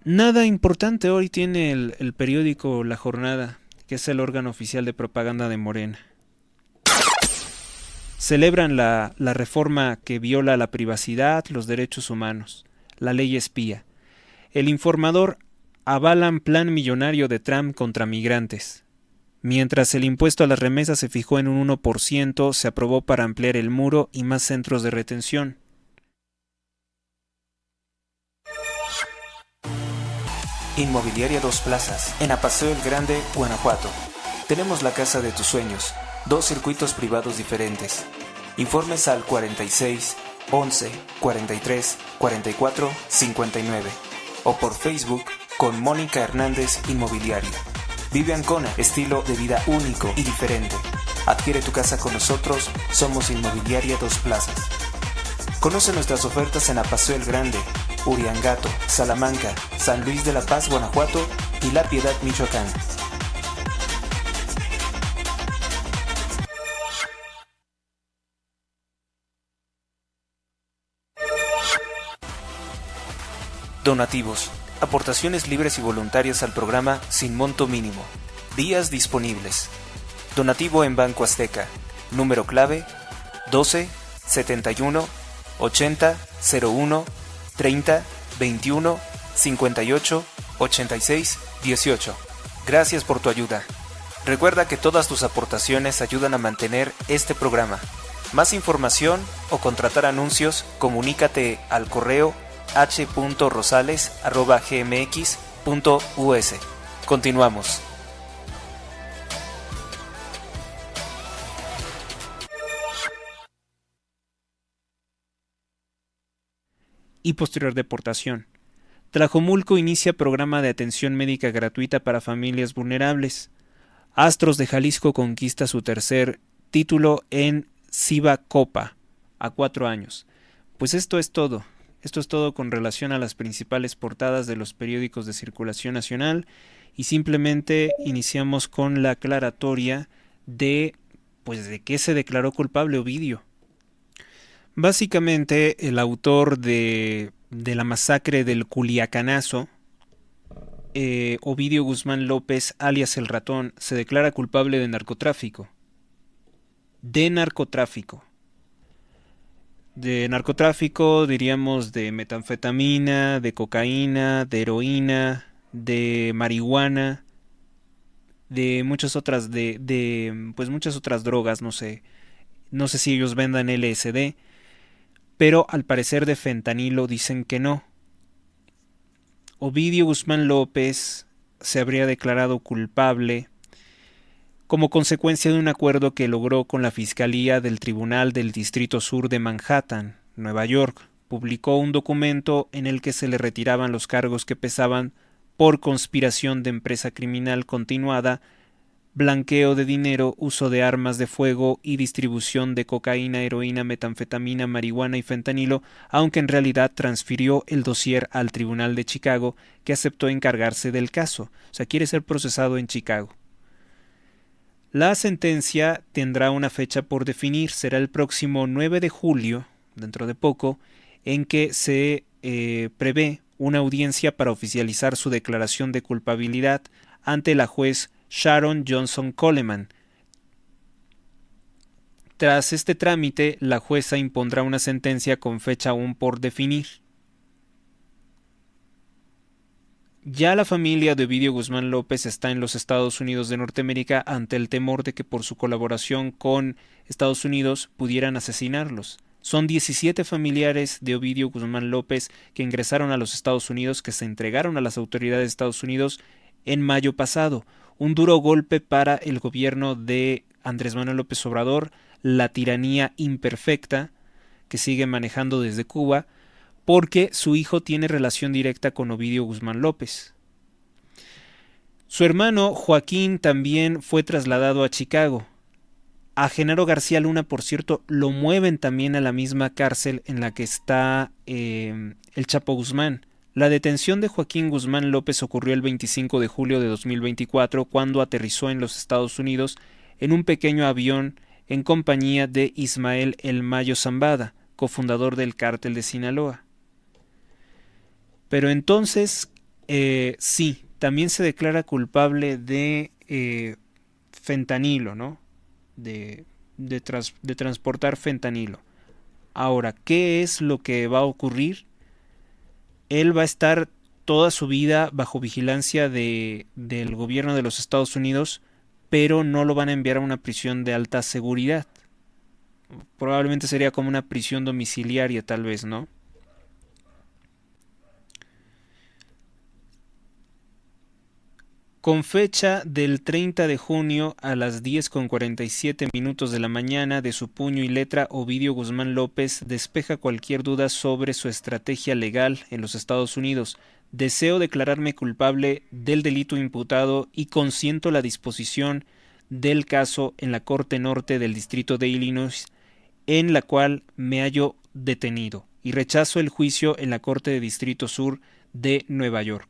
Nada importante hoy tiene el periódico La Jornada, que es el órgano oficial de propaganda de Morena. Celebran la reforma que viola la privacidad, los derechos humanos, la ley espía. El Informador avalan plan millonario de Trump contra migrantes. Mientras el impuesto a las remesas se fijó en un 1%, se aprobó para ampliar el muro y más centros de retención. Inmobiliaria Dos Plazas, en Apaseo el Grande, Guanajuato. Tenemos la casa de tus sueños, 2 circuitos privados diferentes. Informes al 46 11 43 44 59 o por Facebook con Mónica Hernández Inmobiliaria. Vive Ancona, estilo de vida único y diferente. Adquiere tu casa con nosotros, somos Inmobiliaria Dos Plazas. Conoce nuestras ofertas en Apaseo el Grande, Uriangato, Salamanca, San Luis de la Paz, Guanajuato y La Piedad, Michoacán. Donativos. Aportaciones libres y voluntarias al programa sin monto mínimo. Días disponibles. Donativo en Banco Azteca. Número clave 12 71 80 01 30 21 58 86 18. Gracias por tu ayuda. Recuerda que todas tus aportaciones ayudan a mantener este programa. Más información o contratar anuncios, comunícate al correo h.rosales@gmx.us. Continuamos. Y posterior deportación. Tlajomulco inicia programa de atención médica gratuita para familias vulnerables. Astros de Jalisco conquista su tercer título en Ciba Copa a 4 años. Pues esto es todo. Esto es todo con relación a las principales portadas de los periódicos de circulación nacional y simplemente iniciamos con la aclaratoria de qué se declaró culpable Ovidio. Básicamente el autor de la masacre del Culiacanazo, Ovidio Guzmán López, alias El Ratón, se declara culpable de narcotráfico. De narcotráfico, diríamos de metanfetamina, de cocaína, de heroína, de marihuana, de muchas otras muchas otras drogas, no sé si ellos vendan LSD, pero al parecer de fentanilo dicen que no. Ovidio Guzmán López se habría declarado culpable como consecuencia de un acuerdo que logró con la Fiscalía del Tribunal del Distrito Sur de Manhattan, Nueva York. Publicó un documento en el que se le retiraban los cargos que pesaban por conspiración de empresa criminal continuada, blanqueo de dinero, uso de armas de fuego y distribución de cocaína, heroína, metanfetamina, marihuana y fentanilo, aunque en realidad transfirió el dossier al Tribunal de Chicago, que aceptó encargarse del caso. O sea, quiere ser procesado en Chicago. La sentencia tendrá una fecha por definir, será el próximo 9 de julio, dentro de poco, en que se prevé una audiencia para oficializar su declaración de culpabilidad ante la juez Sharon Johnson Coleman. Tras este trámite, la jueza impondrá una sentencia con fecha aún por definir. Ya la familia de Ovidio Guzmán López está en los Estados Unidos de Norteamérica ante el temor de que por su colaboración con Estados Unidos pudieran asesinarlos. Son 17 familiares de Ovidio Guzmán López que ingresaron a los Estados Unidos, que se entregaron a las autoridades de Estados Unidos en mayo pasado. Un duro golpe para el gobierno de Andrés Manuel López Obrador, la tiranía imperfecta que sigue manejando desde Cuba, porque su hijo tiene relación directa con Ovidio Guzmán López. Su hermano Joaquín también fue trasladado a Chicago. A Genaro García Luna, por cierto, lo mueven también a la misma cárcel en la que está el Chapo Guzmán. La detención de Joaquín Guzmán López ocurrió el 25 de julio de 2024, cuando aterrizó en los Estados Unidos en un pequeño avión en compañía de Ismael El Mayo Zambada, cofundador del Cártel de Sinaloa. Pero entonces, sí, también se declara culpable de fentanilo, ¿no? De transportar fentanilo. Ahora, ¿qué es lo que va a ocurrir? Él va a estar toda su vida bajo vigilancia del gobierno de los Estados Unidos, pero no lo van a enviar a una prisión de alta seguridad. Probablemente sería como una prisión domiciliaria, tal vez, ¿no? Con fecha del 30 de junio a las 10:47 de la mañana, de su puño y letra, Ovidio Guzmán López despeja cualquier duda sobre su estrategia legal en los Estados Unidos. Deseo declararme culpable del delito imputado y consiento la disposición del caso en la Corte Norte del Distrito de Illinois, en la cual me hallo detenido, y rechazo el juicio en la Corte de Distrito Sur de Nueva York.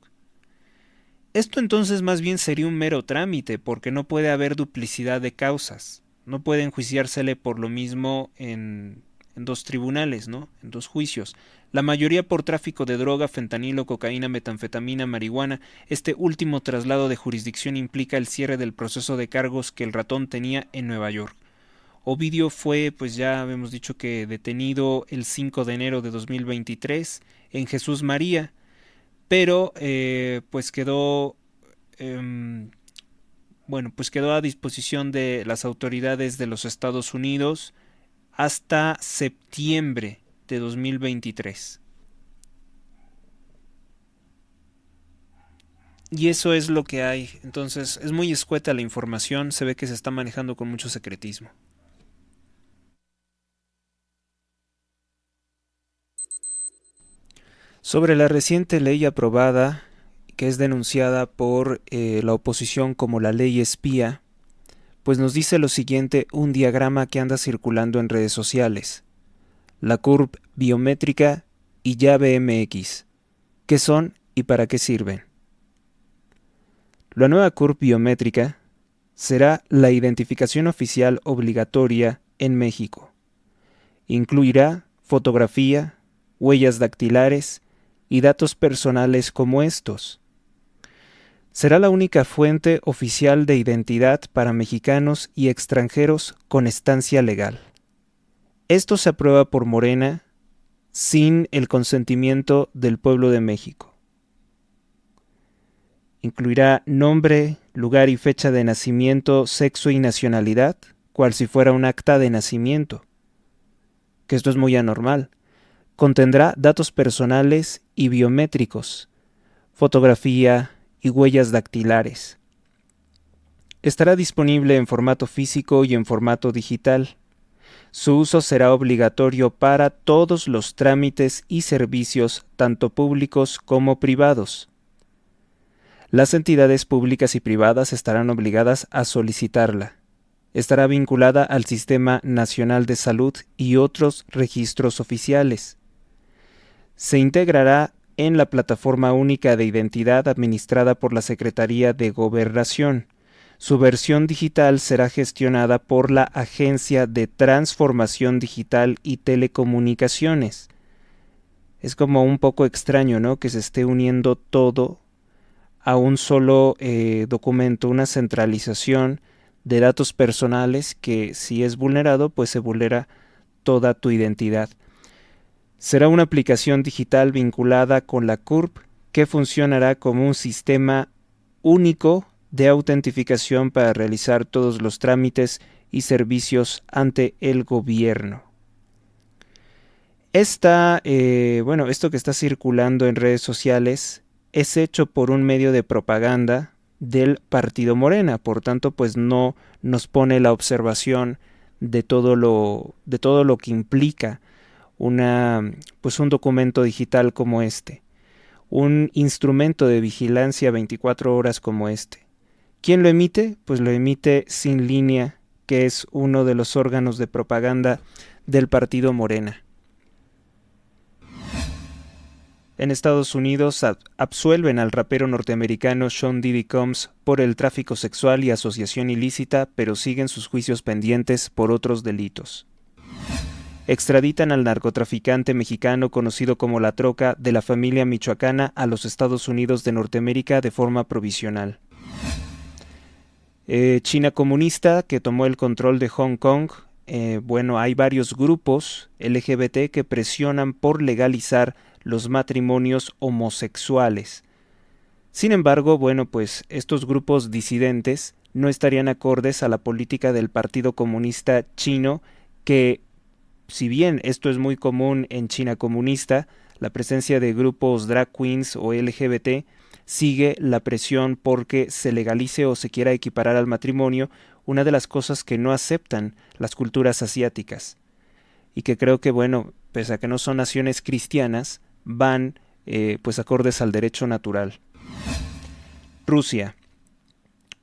Esto entonces más bien sería un mero trámite, porque no puede haber duplicidad de causas. No puede enjuiciársele por lo mismo en dos tribunales, ¿no? En dos juicios. La mayoría por tráfico de droga, fentanilo, cocaína, metanfetamina, marihuana. Este último traslado de jurisdicción implica el cierre del proceso de cargos que el ratón tenía en Nueva York. Ovidio fue, pues ya habíamos dicho que detenido el 5 de enero de 2023 en Jesús María, pero pues quedó quedó a disposición de las autoridades de los Estados Unidos hasta septiembre de 2023. Y eso es lo que hay. Entonces es muy escueta la información, se ve que se está manejando con mucho secretismo. Sobre la reciente ley aprobada, que es denunciada por la oposición como la ley espía, pues nos dice lo siguiente un diagrama que anda circulando en redes sociales. La CURP biométrica y llave MX. ¿Qué son y para qué sirven? La nueva CURP biométrica será la identificación oficial obligatoria en México. Incluirá fotografía, huellas dactilares y datos personales como estos. Será la única fuente oficial de identidad para mexicanos y extranjeros con estancia legal. Esto se aprueba por Morena sin el consentimiento del pueblo de México. Incluirá nombre, lugar y fecha de nacimiento, sexo y nacionalidad, cual si fuera un acta de nacimiento, que esto es muy anormal. Contendrá datos personales y biométricos, fotografía y huellas dactilares. Estará disponible en formato físico y en formato digital. Su uso será obligatorio para todos los trámites y servicios, tanto públicos como privados. Las entidades públicas y privadas estarán obligadas a solicitarla. Estará vinculada al Sistema Nacional de Salud y otros registros oficiales. Se integrará en la Plataforma Única de Identidad administrada por la Secretaría de Gobernación. Su versión digital será gestionada por la Agencia de Transformación Digital y Telecomunicaciones. Es como un poco extraño, ¿no?, que se esté uniendo todo a un solo documento, una centralización de datos personales que, si es vulnerado, pues se vulnera toda tu identidad. Será una aplicación digital vinculada con la CURP que funcionará como un sistema único de autentificación para realizar todos los trámites y servicios ante el gobierno. Esto que está circulando en redes sociales es hecho por un medio de propaganda del partido Morena, por tanto, pues no nos pone la observación de todo lo que implica un documento digital como este, un instrumento de vigilancia 24 horas como este. ¿Quién lo emite? Pues lo emite Sin Línea, que es uno de los órganos de propaganda del partido Morena. En Estados Unidos absuelven al rapero norteamericano Sean Diddy Combs por el tráfico sexual y asociación ilícita, pero siguen sus juicios pendientes por otros delitos. Extraditan al narcotraficante mexicano conocido como La Troca de la familia michoacana a los Estados Unidos de Norteamérica de forma provisional. China comunista, que tomó el control de Hong Kong. Hay varios grupos LGBT que presionan por legalizar los matrimonios homosexuales. Sin embargo, estos grupos disidentes no estarían acordes a la política del Partido Comunista Chino, que, si bien esto es muy común en China comunista, la presencia de grupos drag queens o LGBT sigue la presión porque se legalice o se quiera equiparar al matrimonio, una de las cosas que no aceptan las culturas asiáticas. Y que creo que, pese a que no son naciones cristianas, van acordes al derecho natural. Rusia.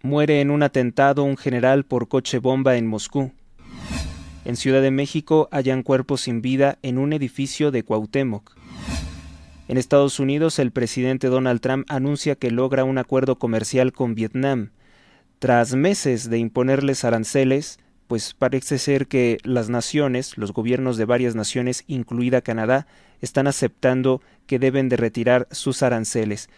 Muere en un atentado un general por coche bomba en Moscú. En Ciudad de México hallan cuerpos sin vida en un edificio de Cuauhtémoc. En Estados Unidos, el presidente Donald Trump anuncia que logra un acuerdo comercial con Vietnam. Tras meses de imponerles aranceles, pues parece ser que las naciones, los gobiernos de varias naciones, incluida Canadá, están aceptando que deben de retirar sus aranceles.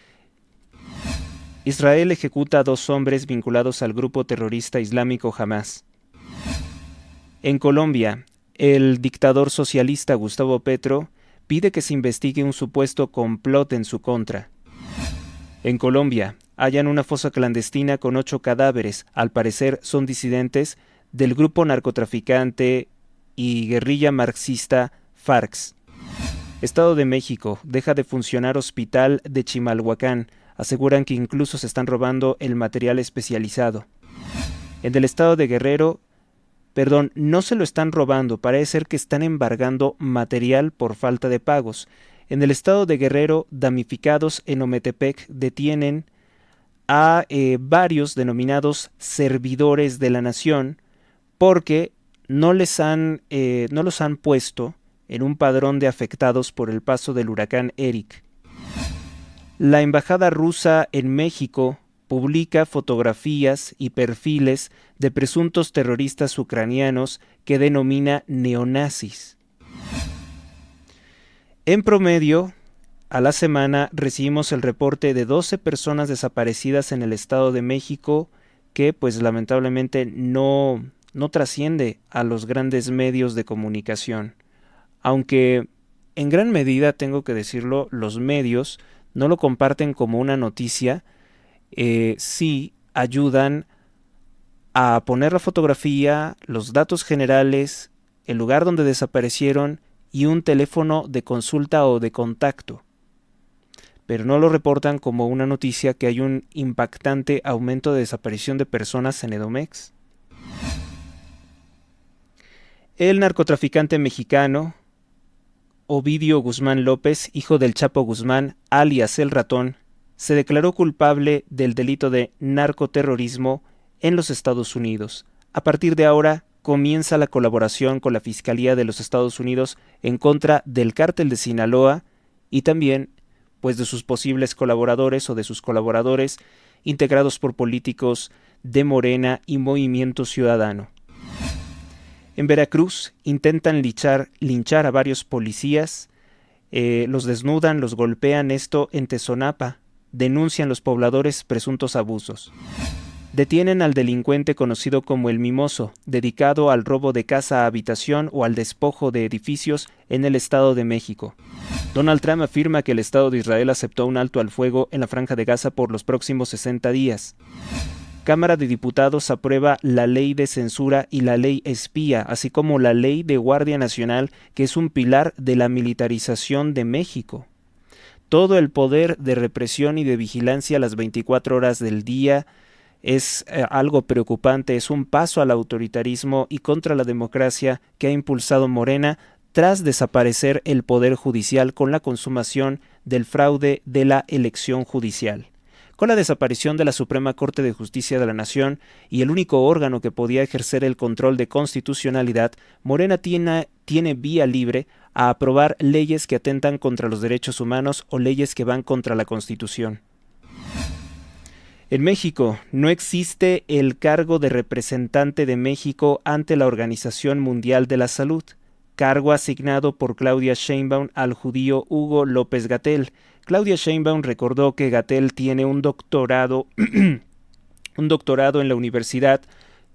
Israel ejecuta a 2 hombres vinculados al grupo terrorista islámico Hamás. En Colombia, el dictador socialista Gustavo Petro pide que se investigue un supuesto complot en su contra. En Colombia, hallan una fosa clandestina con 8 cadáveres, al parecer son disidentes del grupo narcotraficante y guerrilla marxista FARC. Estado de México, deja de funcionar hospital de Chimalhuacán, aseguran que incluso se están robando el material especializado. En el estado de Guerrero, no se lo están robando, parece ser que están embargando material por falta de pagos. En el estado de Guerrero, damnificados en Ometepec detienen a varios denominados servidores de la nación porque no los han puesto en un padrón de afectados por el paso del huracán Eric. La embajada rusa en México publica fotografías y perfiles de presuntos terroristas ucranianos que denomina neonazis. En promedio, a la semana recibimos el reporte de 12 personas desaparecidas en el Estado de México que lamentablemente no trasciende a los grandes medios de comunicación. Aunque en gran medida, tengo que decirlo, los medios no lo comparten como una noticia, sí ayudan a poner la fotografía, los datos generales, el lugar donde desaparecieron y un teléfono de consulta o de contacto. Pero no lo reportan como una noticia que hay un impactante aumento de desaparición de personas en Edomex. El narcotraficante mexicano Ovidio Guzmán López, hijo del Chapo Guzmán, alias El Ratón, se declaró culpable del delito de narcoterrorismo en los Estados Unidos. A partir de ahora comienza la colaboración con la Fiscalía de los Estados Unidos en contra del Cártel de Sinaloa y también de sus posibles colaboradores o de sus colaboradores integrados por políticos de Morena y Movimiento Ciudadano. En Veracruz intentan linchar a varios policías, los desnudan, los golpean, esto en Tezonapa, denuncian los pobladores presuntos abusos. Detienen al delincuente conocido como el Mimoso, dedicado al robo de casa a habitación o al despojo de edificios en el Estado de México. Donald Trump afirma que el Estado de Israel aceptó un alto al fuego en la Franja de Gaza por los próximos 60 días. Cámara de Diputados aprueba la ley de censura y la ley espía, así como la ley de Guardia Nacional, que es un pilar de la militarización de México. Todo el poder de represión y de vigilancia a las 24 horas del día es algo preocupante, es un paso al autoritarismo y contra la democracia que ha impulsado Morena tras desaparecer el poder judicial con la consumación del fraude de la elección judicial. Con la desaparición de la Suprema Corte de Justicia de la Nación y el único órgano que podía ejercer el control de constitucionalidad, Morena tiene vía libre a aprobar leyes que atentan contra los derechos humanos o leyes que van contra la Constitución. En México no existe el cargo de representante de México ante la Organización Mundial de la Salud, cargo asignado por Claudia Sheinbaum al judío Hugo López-Gatell. Claudia Sheinbaum recordó que Gatell tiene un doctorado en la Universidad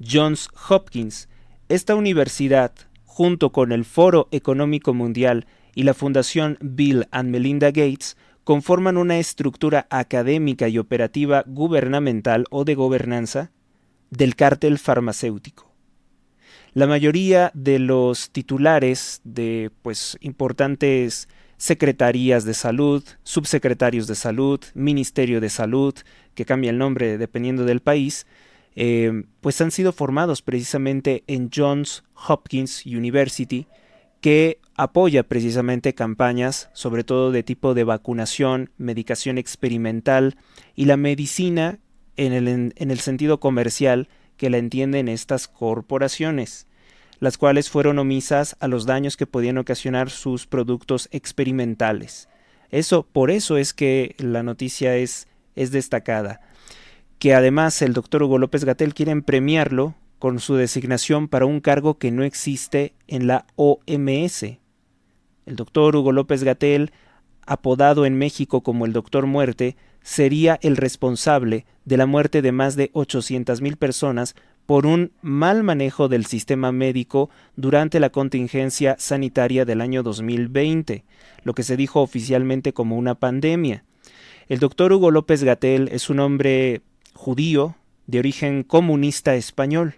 Johns Hopkins. Esta universidad, junto con el Foro Económico Mundial y la Fundación Bill and Melinda Gates, conforman una estructura académica y operativa gubernamental o de gobernanza del cártel farmacéutico. La mayoría de los titulares de importantes secretarías de salud, subsecretarios de salud, ministerio de salud, que cambia el nombre dependiendo del país, han sido formados precisamente en Johns Hopkins University, que apoya precisamente campañas, sobre todo de tipo de vacunación, medicación experimental y la medicina en el sentido comercial que la entienden estas corporaciones, las cuales fueron omisas a los daños que podían ocasionar sus productos experimentales. Por eso es que la noticia es destacada, que además el doctor Hugo López-Gatell quieren premiarlo con su designación para un cargo que no existe en la OMS. El doctor Hugo López-Gatell, apodado en México como el Doctor Muerte, sería el responsable de la muerte de más de 800,000 personas por un mal manejo del sistema médico durante la contingencia sanitaria del año 2020, lo que se dijo oficialmente como una pandemia. El doctor Hugo López-Gatell es un hombre judío de origen comunista español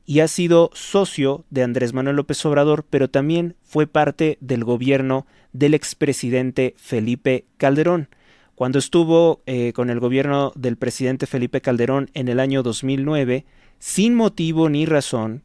y ha sido socio de Andrés Manuel López Obrador, pero también fue parte del gobierno del expresidente Felipe Calderón. Cuando estuvo con el gobierno del presidente Felipe Calderón en el año 2009, sin motivo ni razón,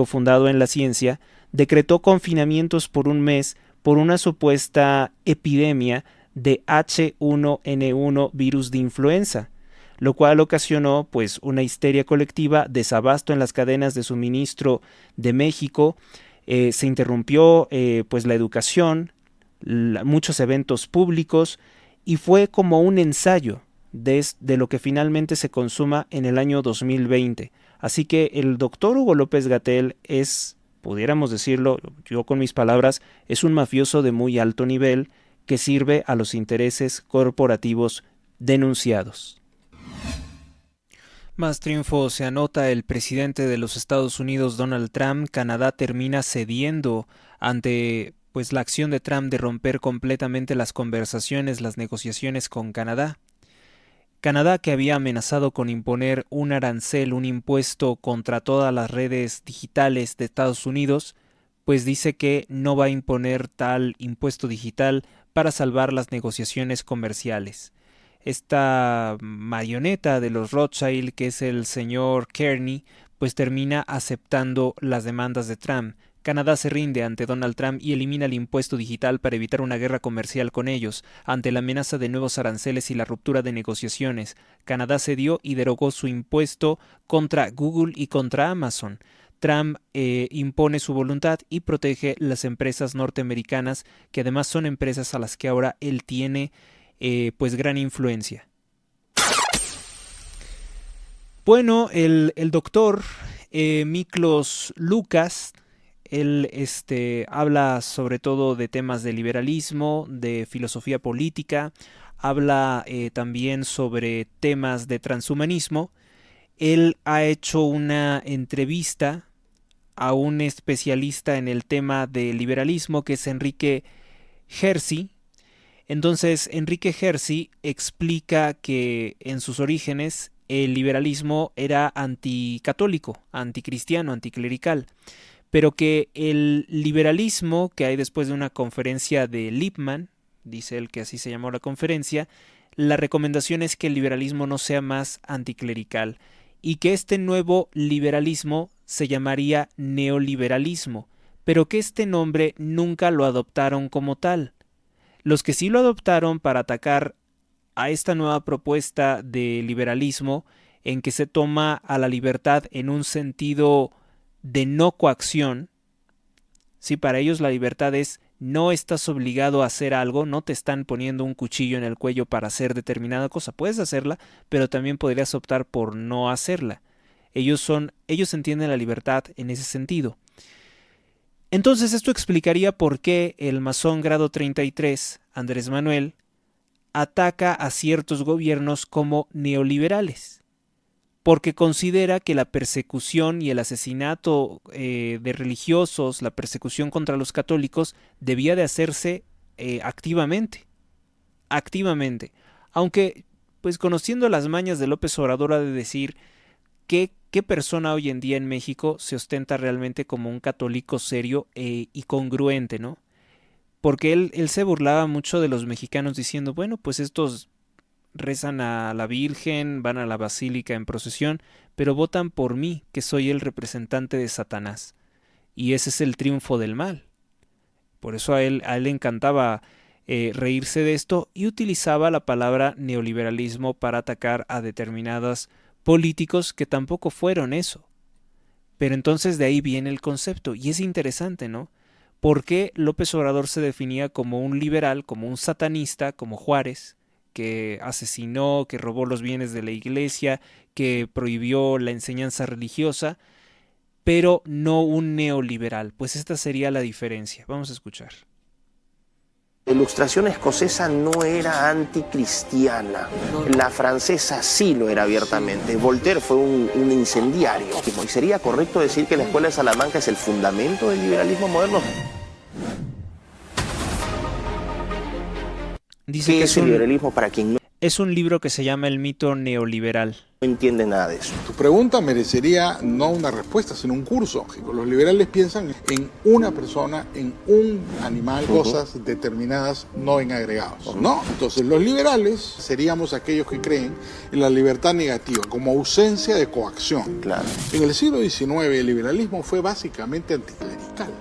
fundado en la ciencia, decretó confinamientos por un mes por una supuesta epidemia de H1N1 virus de influenza, lo cual ocasionó una histeria colectiva, desabasto en las cadenas de suministro de México, se interrumpió la educación, muchos eventos públicos, y fue como un ensayo de lo que finalmente se consuma en el año 2020. Así que el doctor Hugo López-Gatell es, pudiéramos decirlo, yo con mis palabras, es un mafioso de muy alto nivel que sirve a los intereses corporativos denunciados. Más triunfo se anota el presidente de los Estados Unidos, Donald Trump. Canadá termina cediendo ante la acción de Trump de romper completamente las negociaciones con Canadá. Canadá, que había amenazado con imponer un arancel, un impuesto contra todas las redes digitales de Estados Unidos, dice que no va a imponer tal impuesto digital para salvar las negociaciones comerciales. Esta marioneta de los Rothschild, que es el señor Kearney, termina aceptando las demandas de Trump. Canadá se rinde ante Donald Trump y elimina el impuesto digital para evitar una guerra comercial con ellos. Ante la amenaza de nuevos aranceles y la ruptura de negociaciones, Canadá cedió y derogó su impuesto contra Google y contra Amazon. Trump impone su voluntad y protege las empresas norteamericanas, que además son empresas a las que ahora él tiene gran influencia. Bueno, el doctor Miklos Lukács, él habla sobre todo de temas de liberalismo, de filosofía política, habla también sobre temas de transhumanismo. Él ha hecho una entrevista a un especialista en el tema de liberalismo, que es Enrique Herzi. Entonces, Enrique Herzi explica que en sus orígenes el liberalismo era anticatólico, anticristiano, anticlerical, pero que el liberalismo que hay después de una conferencia de Lippmann, dice él que así se llamó la conferencia, la recomendación es que el liberalismo no sea más anticlerical y que este nuevo liberalismo se llamaría neoliberalismo, pero que este nombre nunca lo adoptaron como tal. Los que sí lo adoptaron para atacar a esta nueva propuesta de liberalismo en que se toma a la libertad en un sentido de no coacción. Sí, para ellos la libertad es no estás obligado a hacer algo, no te están poniendo un cuchillo en el cuello para hacer determinada cosa. Puedes hacerla, pero también podrías optar por no hacerla. Ellos entienden la libertad en ese sentido. Entonces esto explicaría por qué el masón grado 33, Andrés Manuel, ataca a ciertos gobiernos como neoliberales, porque considera que la persecución y el asesinato de religiosos, la persecución contra los católicos, debía de hacerse activamente, aunque pues conociendo las mañas de López Obrador ha de decir ¿qué persona hoy en día en México se ostenta realmente como un católico serio y congruente, ¿no? Porque él se burlaba mucho de los mexicanos diciendo, bueno, pues estos rezan a la Virgen, van a la basílica en procesión, pero votan por mí, que soy el representante de Satanás. Y ese es el triunfo del mal. Por eso a él le encantaba reírse de esto y utilizaba la palabra neoliberalismo para atacar a determinados políticos que tampoco fueron eso. Pero entonces de ahí viene el concepto, y es interesante, ¿no? ¿Por qué López Obrador se definía como un liberal, como un satanista, como Juárez, que asesinó, que robó los bienes de la iglesia, que prohibió la enseñanza religiosa, pero no un neoliberal? Pues esta sería la diferencia. Vamos a escuchar. La Ilustración escocesa no era anticristiana, la francesa sí lo era abiertamente. Voltaire fue un incendiario. ¿Y sería correcto decir que la Escuela de Salamanca es el fundamento del liberalismo moderno? Dice ¿Qué que es el liberalismo para quien no es un libro que se llama El mito neoliberal. entiende nada de eso? Tu pregunta merecería no una respuesta, sino un curso. Los liberales piensan en una persona, en un animal, cosas determinadas, no en agregados, ¿no? Entonces, los liberales seríamos aquellos que creen en la libertad negativa, como ausencia de coacción. Claro. En el siglo XIX, el liberalismo fue básicamente anticlerical.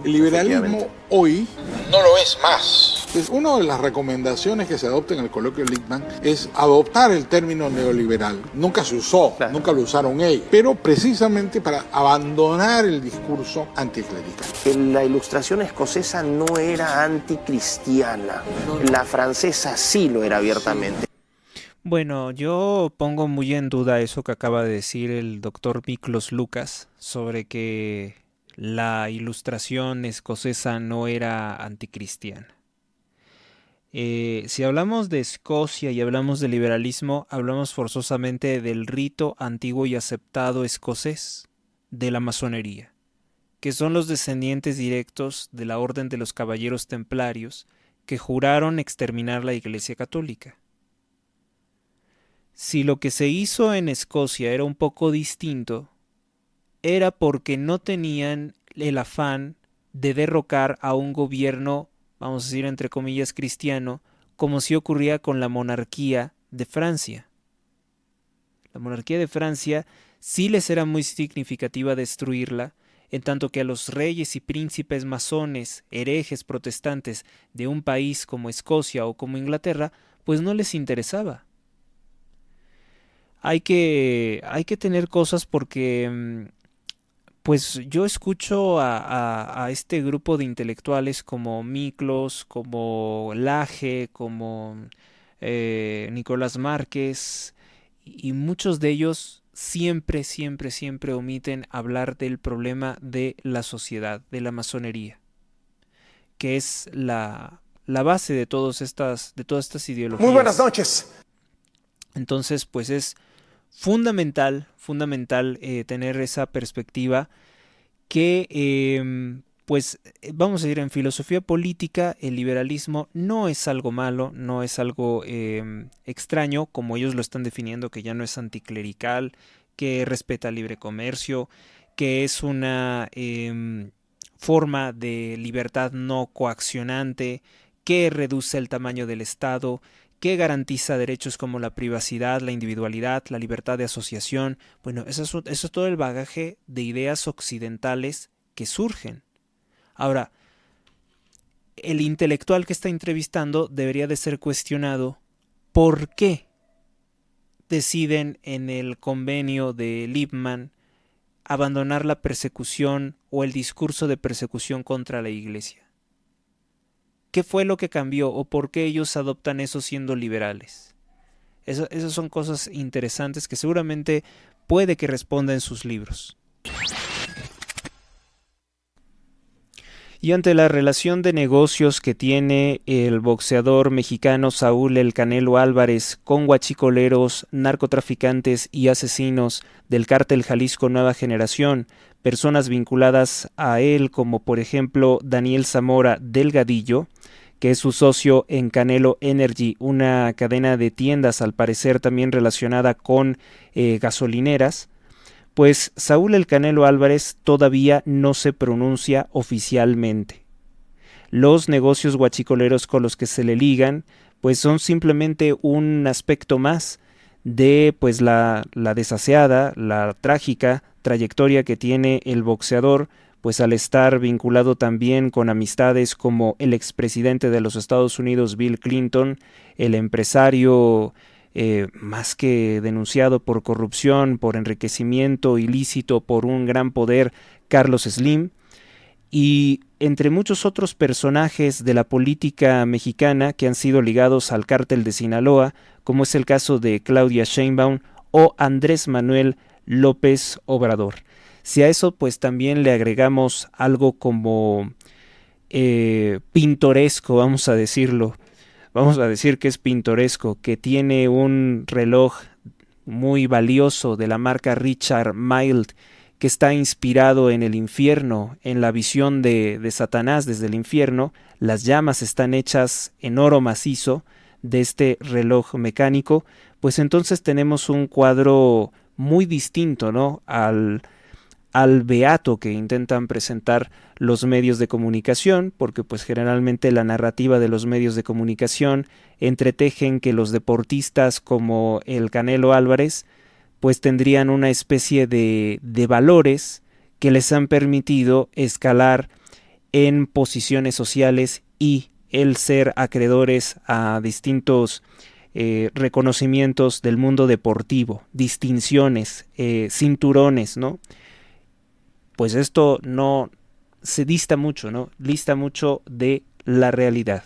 El liberalismo hoy no lo es más. Entonces, una de las recomendaciones que se adopta en el coloquio Lippmann es adoptar el término neoliberal. Nunca se usó, claro, nunca lo usaron ellos, pero precisamente para abandonar el discurso anticlerical. La Ilustración escocesa no era anticristiana, la francesa sí lo era abiertamente. Bueno, yo pongo muy en duda eso que acaba de decir el doctor Miklos Lucas sobre que la Ilustración escocesa no era anticristiana. Si hablamos de Escocia y hablamos de liberalismo, hablamos forzosamente del rito antiguo y aceptado escocés de la masonería, que son los descendientes directos de la Orden de los Caballeros Templarios que juraron exterminar la Iglesia Católica. Si lo que se hizo en Escocia era un poco distinto, era porque no tenían el afán de derrocar a un gobierno, vamos a decir entre comillas, cristiano, como si ocurría con la monarquía de Francia. La monarquía de Francia sí les era muy significativa destruirla, en tanto que a los reyes y príncipes masones, herejes protestantes de un país como Escocia o como Inglaterra, pues no les interesaba. Hay que tener cosas porque pues yo escucho a este grupo de intelectuales como Miklos, como Laje, como Nicolás Márquez, y muchos de ellos siempre omiten hablar del problema de la sociedad, de la masonería, que es la base de todas estas ideologías. Muy buenas noches. Entonces, pues es fundamental tener esa perspectiva que, pues vamos a decir, en filosofía política el liberalismo no es algo malo, no es algo extraño, como ellos lo están definiendo, que ya no es anticlerical, que respeta el libre comercio, que es una forma de libertad no coaccionante, que reduce el tamaño del Estado, que garantiza derechos como la privacidad, la individualidad, la libertad de asociación. Bueno, eso es todo el bagaje de ideas occidentales que surgen. Ahora, el intelectual que está entrevistando debería de ser cuestionado ¿por qué deciden en el convenio de Lippmann abandonar la persecución o el discurso de persecución contra la Iglesia? ¿Qué fue lo que cambió o por qué ellos adoptan eso siendo liberales? Esas son cosas interesantes que seguramente puede que responda en sus libros. Y ante la relación de negocios que tiene el boxeador mexicano Saúl El Canelo Álvarez con huachicoleros, narcotraficantes y asesinos del cártel Jalisco Nueva Generación, personas vinculadas a él como por ejemplo Daniel Zamora Delgadillo, que es su socio en Canelo Energy, una cadena de tiendas al parecer también relacionada con gasolineras, pues Saúl El Canelo Álvarez todavía no se pronuncia oficialmente. Los negocios guachicoleros con los que se le ligan, pues son simplemente un aspecto más de pues la desaseada, la trágica trayectoria que tiene el boxeador, pues al estar vinculado también con amistades como el expresidente de los Estados Unidos Bill Clinton, el empresario más que denunciado por corrupción, por enriquecimiento ilícito, por un gran poder, Carlos Slim, y entre muchos otros personajes de la política mexicana que han sido ligados al cártel de Sinaloa, como es el caso de Claudia Sheinbaum o Andrés Manuel López Obrador. Si a eso pues también le agregamos algo como pintoresco, vamos a decirlo, vamos a decir que es pintoresco, que tiene un reloj muy valioso de la marca Richard Mille, que está inspirado en el infierno, en la visión de Satanás desde el infierno. Las llamas están hechas en oro macizo de este reloj mecánico, pues entonces tenemos un cuadro muy distinto, ¿no?, al beato que intentan presentar los medios de comunicación, porque pues generalmente la narrativa de los medios de comunicación entretejen que los deportistas como el Canelo Álvarez pues tendrían una especie de valores que les han permitido escalar en posiciones sociales y el ser acreedores a distintos reconocimientos del mundo deportivo, distinciones, cinturones, ¿no? Pues esto no se dista mucho, ¿no? Dista mucho de la realidad.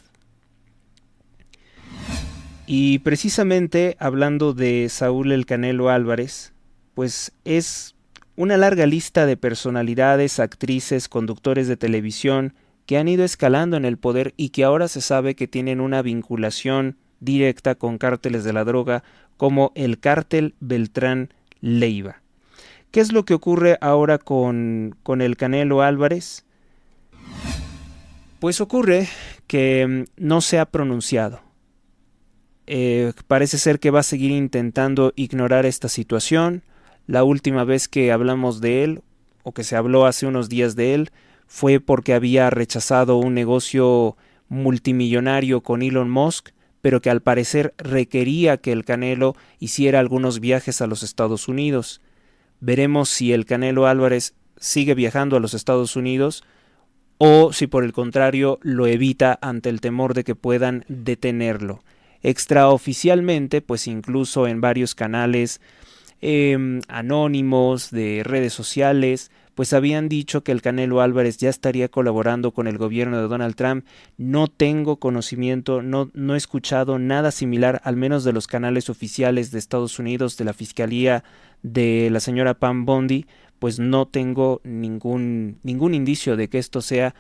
Y precisamente hablando de Saúl El Canelo Álvarez, pues es una larga lista de personalidades, actrices, conductores de televisión que han ido escalando en el poder y que ahora se sabe que tienen una vinculación directa con cárteles de la droga como el cártel Beltrán Leiva. ¿Qué es lo que ocurre ahora con el Canelo Álvarez? Pues ocurre que no se ha pronunciado. Parece ser que va a seguir intentando ignorar esta situación. La última vez que hablamos de él, o que se habló hace unos días de él, fue porque había rechazado un negocio multimillonario con Elon Musk, pero que al parecer requería que el Canelo hiciera algunos viajes a los Estados Unidos. Veremos si el Canelo Álvarez sigue viajando a los Estados Unidos o si por el contrario lo evita ante el temor de que puedan detenerlo. Extraoficialmente, pues incluso en varios canales anónimos de redes sociales, pues habían dicho que el Canelo Álvarez ya estaría colaborando con el gobierno de Donald Trump. No tengo conocimiento, no he escuchado nada similar, al menos de los canales oficiales de Estados Unidos, de la Fiscalía de la señora Pam Bondi, pues no tengo ningún indicio de que esto sea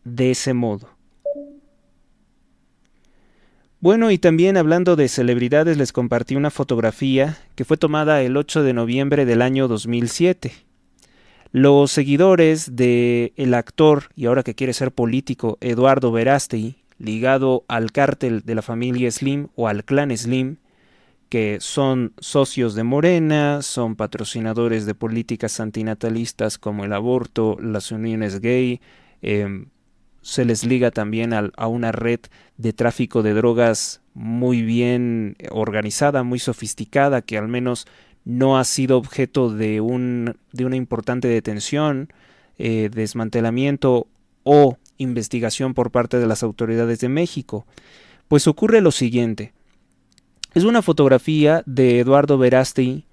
de ese modo. Bueno, y también hablando de celebridades, les compartí una fotografía que fue tomada el 8 de noviembre del año 2007. Los seguidores del actor, y ahora que quiere ser político, Eduardo Verástegui, ligado al cártel de la familia Slim o al clan Slim, que son socios de Morena, son patrocinadores de políticas antinatalistas como el aborto, las uniones gay, se les liga también a una red de tráfico de drogas muy bien organizada, muy sofisticada, que al menos no ha sido objeto de una importante detención, desmantelamiento o investigación por parte de las autoridades de México. Pues ocurre lo siguiente. Es una fotografía de Eduardo Verástegui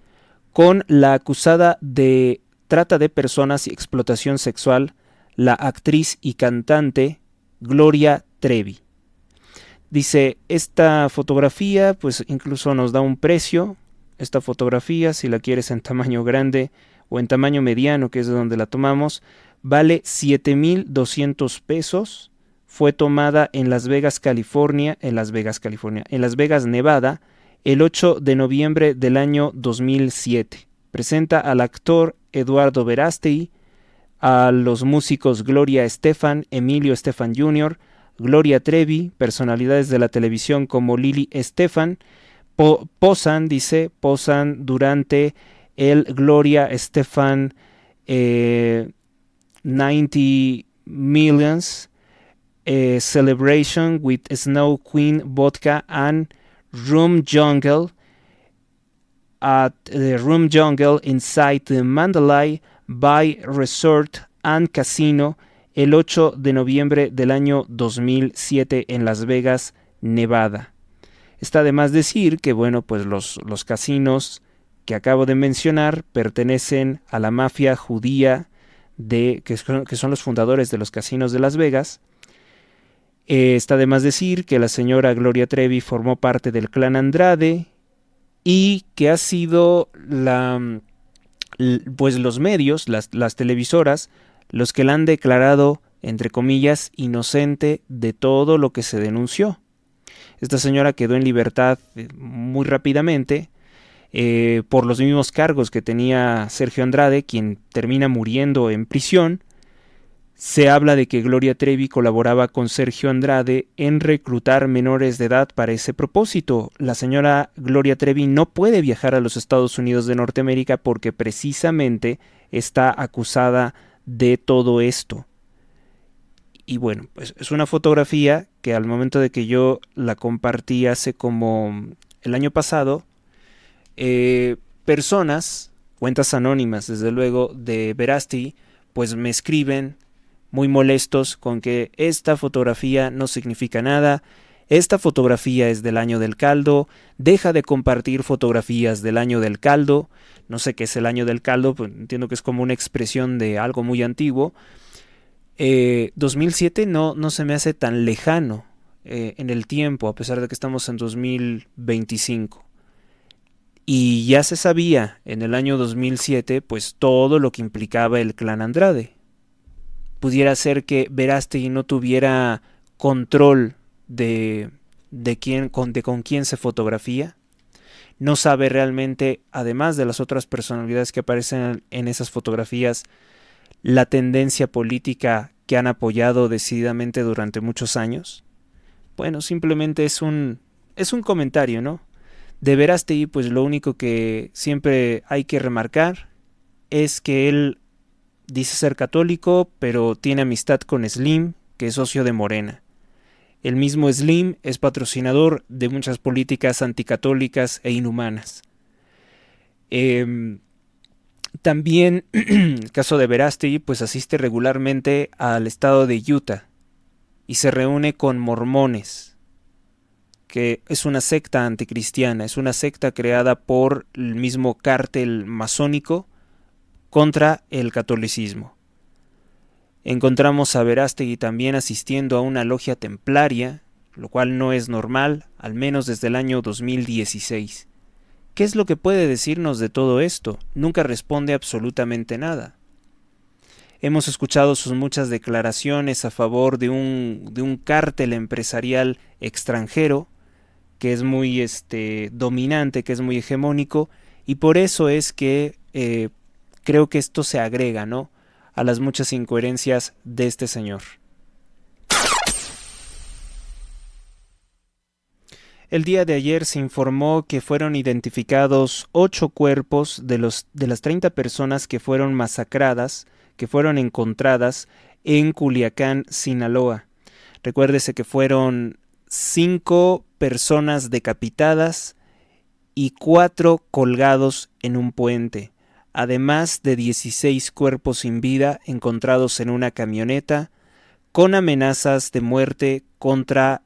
con la acusada de trata de personas y explotación sexual, la actriz y cantante Gloria Trevi. Dice, esta fotografía pues incluso nos da un precio. Esta fotografía, si la quieres en tamaño grande o en tamaño mediano, que es de donde la tomamos, vale 7,200 pesos. Fue tomada en Las Vegas, California, en Las Vegas, Nevada, el 8 de noviembre del año 2007. Presenta al actor Eduardo Verástegui, a los músicos Gloria Estefan, Emilio Estefan Jr., Gloria Trevi, personalidades de la televisión como Lili Estefan, posan durante el Gloria Estefan 90 Millions Celebration with Snow Queen Vodka and Room Jungle at the Room Jungle inside the Mandalay Bay Resort and Casino el 8 de noviembre del año 2007 en Las Vegas, Nevada. Está de más decir que, bueno, pues los casinos que acabo de mencionar pertenecen a la mafia judía que son los fundadores de los casinos de Las Vegas. Está de más decir que la señora Gloria Trevi formó parte del clan Andrade y que ha sido pues los medios, las televisoras, los que la han declarado, entre comillas, inocente de todo lo que se denunció. Esta señora quedó en libertad muy rápidamente por los mismos cargos que tenía Sergio Andrade, quien termina muriendo en prisión. Se habla de que Gloria Trevi colaboraba con Sergio Andrade en reclutar menores de edad para ese propósito. La señora Gloria Trevi no puede viajar a los Estados Unidos de Norteamérica porque precisamente está acusada de todo esto. Y bueno, pues es una fotografía que al momento de que yo la compartí hace como el año pasado, personas, cuentas anónimas desde luego de Verástegui, pues me escriben muy molestos con que esta fotografía no significa nada, esta fotografía es del año del caldo, deja de compartir fotografías del año del caldo. No sé qué es el año del caldo, pues entiendo que es como una expresión de algo muy antiguo. 2007 no se me hace tan lejano en el tiempo, a pesar de que estamos en 2025. Y ya se sabía en el año 2007 pues todo lo que implicaba el clan Andrade. Pudiera ser que Verástegui no tuviera control de con quién se fotografía. No sabe realmente, además de las otras personalidades que aparecen en esas fotografías, la tendencia política que han apoyado decididamente durante muchos años. Bueno, simplemente es un comentario, ¿no? De Verástegui, pues lo único que siempre hay que remarcar es que él dice ser católico, pero tiene amistad con Slim, que es socio de Morena. El mismo Slim es patrocinador de muchas políticas anticatólicas e inhumanas. También, el caso de Verástegui, pues asiste regularmente al estado de Utah y se reúne con mormones, que es una secta anticristiana, es una secta creada por el mismo cártel masónico contra el catolicismo. Encontramos a Verástegui también asistiendo a una logia templaria, lo cual no es normal, al menos desde el año 2016. ¿Qué es lo que puede decirnos de todo esto? Nunca responde absolutamente nada. Hemos escuchado sus muchas declaraciones a favor de un cártel empresarial extranjero, que es muy dominante, que es muy hegemónico, y por eso es que creo que esto se agrega, ¿no?, a las muchas incoherencias de este señor. El día de ayer se informó que fueron identificados 8 cuerpos de las 30 personas que fueron masacradas, que fueron encontradas en Culiacán, Sinaloa. Recuérdese que fueron 5 personas decapitadas y 4 colgados en un puente, además de 16 cuerpos sin vida encontrados en una camioneta con amenazas de muerte contra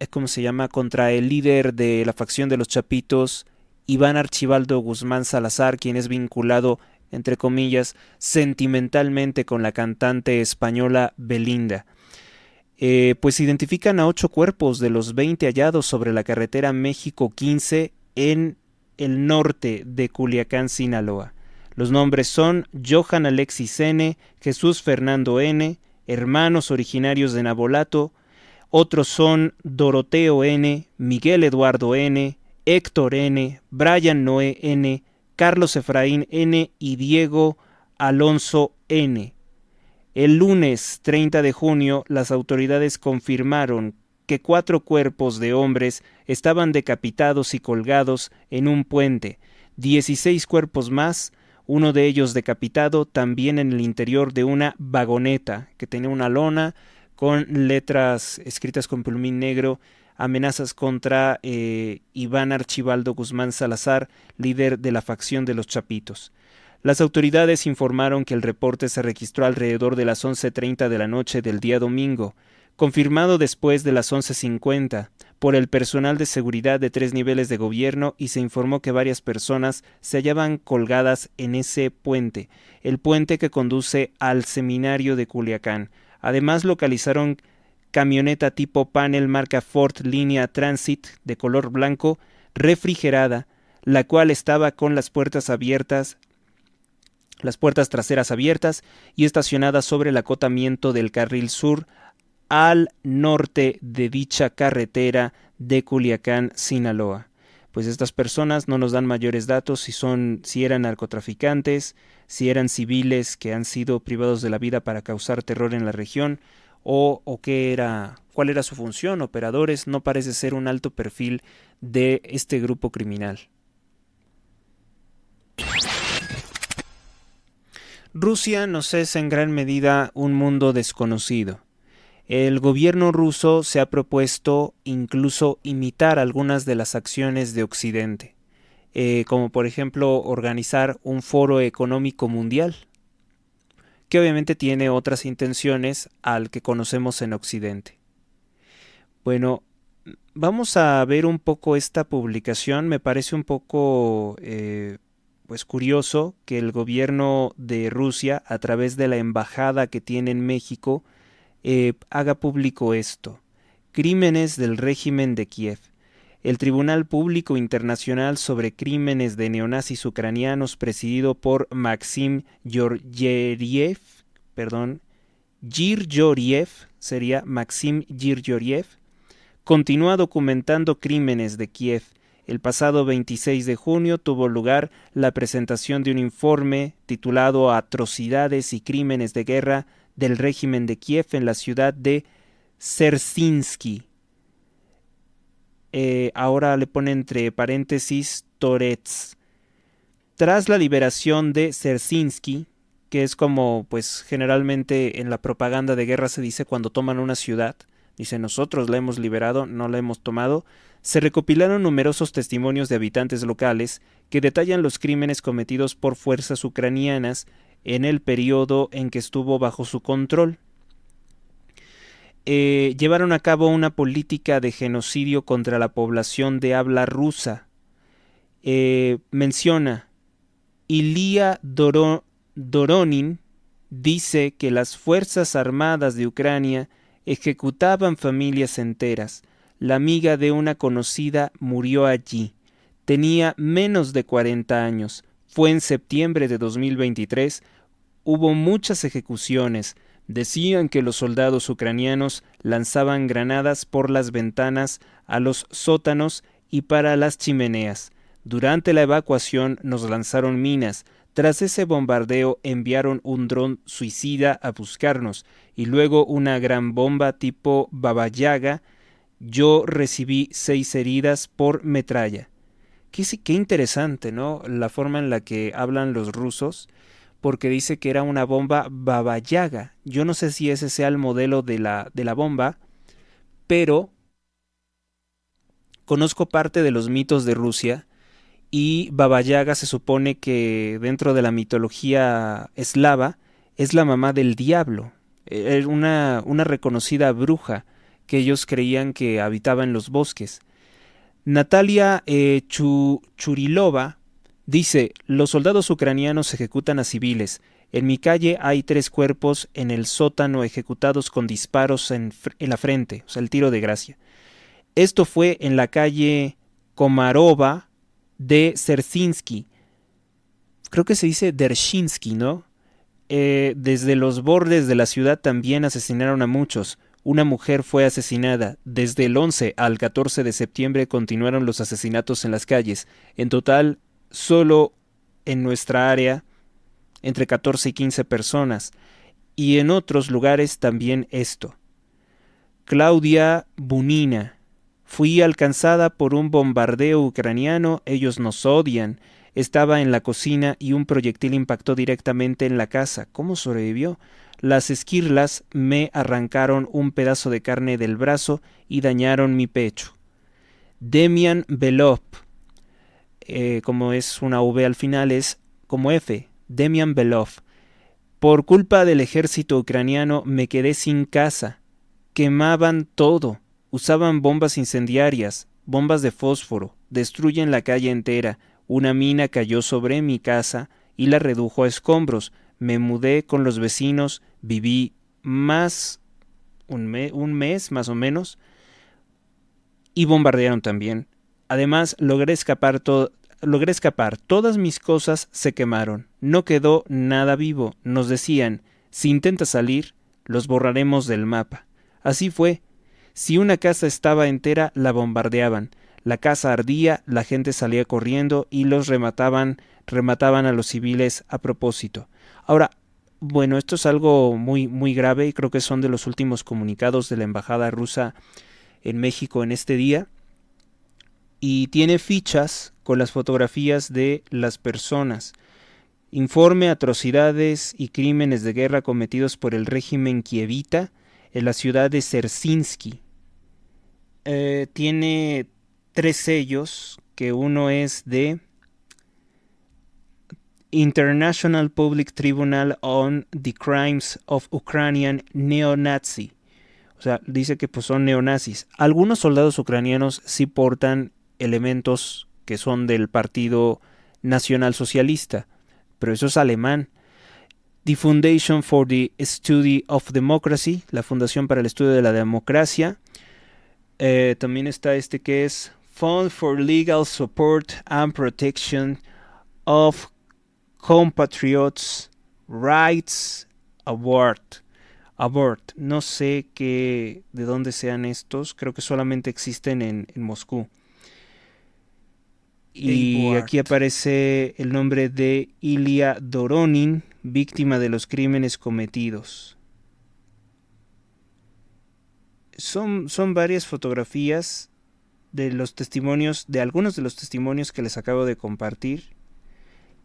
¿cómo se llama?, contra el líder de la facción de los Chapitos, Iván Archibaldo Guzmán Salazar, quien es vinculado, entre comillas, sentimentalmente con la cantante española Belinda. Pues identifican a 8 cuerpos de los 20 hallados sobre la carretera México 15 en el norte de Culiacán, Sinaloa. Los nombres son Johan Alexis N., Jesús Fernando N., hermanos originarios de Nabolato. Otros son Doroteo N., Miguel Eduardo N., Héctor N., Brian Noé N., Carlos Efraín N. y Diego Alonso N. El lunes 30 de junio, las autoridades confirmaron que 4 cuerpos de hombres estaban decapitados y colgados en un puente, 16 cuerpos más, uno de ellos decapitado también en el interior de una vagoneta que tenía una lona con letras escritas con plumín negro, amenazas contra Iván Archibaldo Guzmán Salazar, líder de la facción de los Chapitos. Las autoridades informaron que el reporte se registró alrededor de las 11:30 de la noche del día domingo, confirmado después de las 11:50 por el personal de seguridad de 3 niveles de gobierno, y se informó que varias personas se hallaban colgadas en ese puente, el puente que conduce al seminario de Culiacán. Además localizaron camioneta tipo panel marca Ford Línea Transit de color blanco, refrigerada, la cual estaba con las puertas traseras abiertas y estacionada sobre el acotamiento del carril sur al norte de dicha carretera de Culiacán, Sinaloa. Pues estas personas no nos dan mayores datos si eran narcotraficantes, si eran civiles que han sido privados de la vida para causar terror en la región, o cuál era su función. Operadores. No parece ser un alto perfil de este grupo criminal. Rusia nos es en gran medida un mundo desconocido. El gobierno ruso se ha propuesto incluso imitar algunas de las acciones de Occidente, como por ejemplo organizar un foro económico mundial, que obviamente tiene otras intenciones al que conocemos en Occidente. Bueno, vamos a ver un poco esta publicación. Me parece un poco pues curioso que el gobierno de Rusia, a través de la embajada que tiene en México, haga público esto. Crímenes del régimen de Kiev. El Tribunal Público Internacional sobre Crímenes de Neonazis Ucranianos, presidido por Maxim Girgoriev, continúa documentando crímenes de Kiev. El pasado 26 de junio tuvo lugar la presentación de un informe titulado Atrocidades y Crímenes de Guerra del régimen de Kiev en la ciudad de Dzerzhinsky. Ahora le pone entre paréntesis Torets. Tras la liberación de Dzerzhinsky, que es como pues generalmente en la propaganda de guerra se dice cuando toman una ciudad, dice nosotros la hemos liberado, no la hemos tomado, se recopilaron numerosos testimonios de habitantes locales que detallan los crímenes cometidos por fuerzas ucranianas en el periodo en que estuvo bajo su control. Llevaron a cabo una política de genocidio contra la población de habla rusa. Menciona, Ilya Doronin dice que las Fuerzas Armadas de Ucrania ejecutaban familias enteras. La amiga de una conocida murió allí. Tenía menos de 40 años. Fue en septiembre de 2023. Hubo muchas ejecuciones. Decían que los soldados ucranianos lanzaban granadas por las ventanas a los sótanos y para las chimeneas. Durante la evacuación nos lanzaron minas. Tras ese bombardeo enviaron un dron suicida a buscarnos y luego una gran bomba tipo Baba Yaga. Yo recibí 6 heridas por metralla. Qué interesante, ¿no? La forma en la que hablan los rusos, porque dice que era una bomba Baba Yaga. Yo no sé si ese sea el modelo de la bomba, pero conozco parte de los mitos de Rusia y Baba Yaga se supone que dentro de la mitología eslava es la mamá del diablo, una reconocida bruja que ellos creían que habitaba en los bosques. Natalia Churilova dice: los soldados ucranianos ejecutan a civiles. En mi calle hay 3 cuerpos en el sótano ejecutados con disparos en la frente, o sea, el tiro de gracia. Esto fue en la calle Komarova de Sersinsky. Creo que se dice Dershinsky, ¿no? Desde los bordes de la ciudad también asesinaron a muchos. Una mujer fue asesinada. Desde el 11 al 14 de septiembre continuaron los asesinatos en las calles. En total, solo en nuestra área, entre 14 y 15 personas. Y en otros lugares también esto. Claudia Bunina: fui alcanzada por un bombardeo ucraniano, ellos nos odian. Estaba en la cocina y un proyectil impactó directamente en la casa. ¿Cómo sobrevivió? Las esquirlas me arrancaron un pedazo de carne del brazo y dañaron mi pecho. Demian Belov, como es una V al final, es como F. Demian Belov: por culpa del ejército ucraniano me quedé sin casa. Quemaban todo. Usaban bombas incendiarias, bombas de fósforo, destruyen la calle entera. Una mina cayó sobre mi casa y la redujo a escombros. Me mudé con los vecinos, viví un mes más o menos, y bombardearon también. Además, logré escapar. Todas mis cosas se quemaron. No quedó nada vivo. Nos decían: si intentas salir, los borraremos del mapa. Así fue. Si una casa estaba entera, la bombardeaban. La casa ardía, la gente salía corriendo y los remataban a los civiles a propósito. Ahora, bueno, esto es algo muy, muy grave y creo que son de los últimos comunicados de la embajada rusa en México en este día. Y tiene fichas con las fotografías de las personas. Informe: atrocidades y crímenes de guerra cometidos por el régimen kievita en la ciudad de Sersinsky. Tiene 3 sellos, que uno es de International Public Tribunal on the Crimes of Ukrainian Neo-Nazi. O sea, dice que pues son neonazis. Algunos soldados ucranianos sí portan elementos que son del Partido Nacional Socialista, pero eso es alemán. The Foundation for the Study of Democracy, la Fundación para el Estudio de la Democracia. También está este que es Fund for Legal Support and Protection of Compatriots Rights Award. No sé de dónde sean estos, creo que solamente existen en Moscú. Y aquí aparece el nombre de Ilya Doronin, víctima de los crímenes cometidos. Son varias fotografías de los testimonios, de algunos de los testimonios que les acabo de compartir.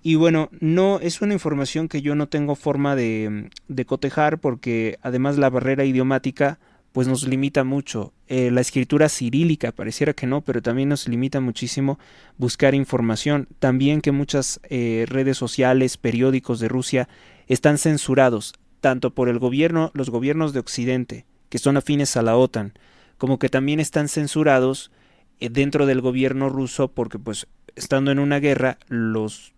Y bueno, no es una información que yo no tengo forma de cotejar, porque además la barrera idiomática pues nos limita mucho. La escritura cirílica pareciera que no, pero también nos limita muchísimo buscar información. También que muchas redes sociales, periódicos de Rusia están censurados, tanto por los gobiernos de Occidente, que son afines a la OTAN, como que también están censurados dentro del gobierno ruso, porque pues estando en una guerra, los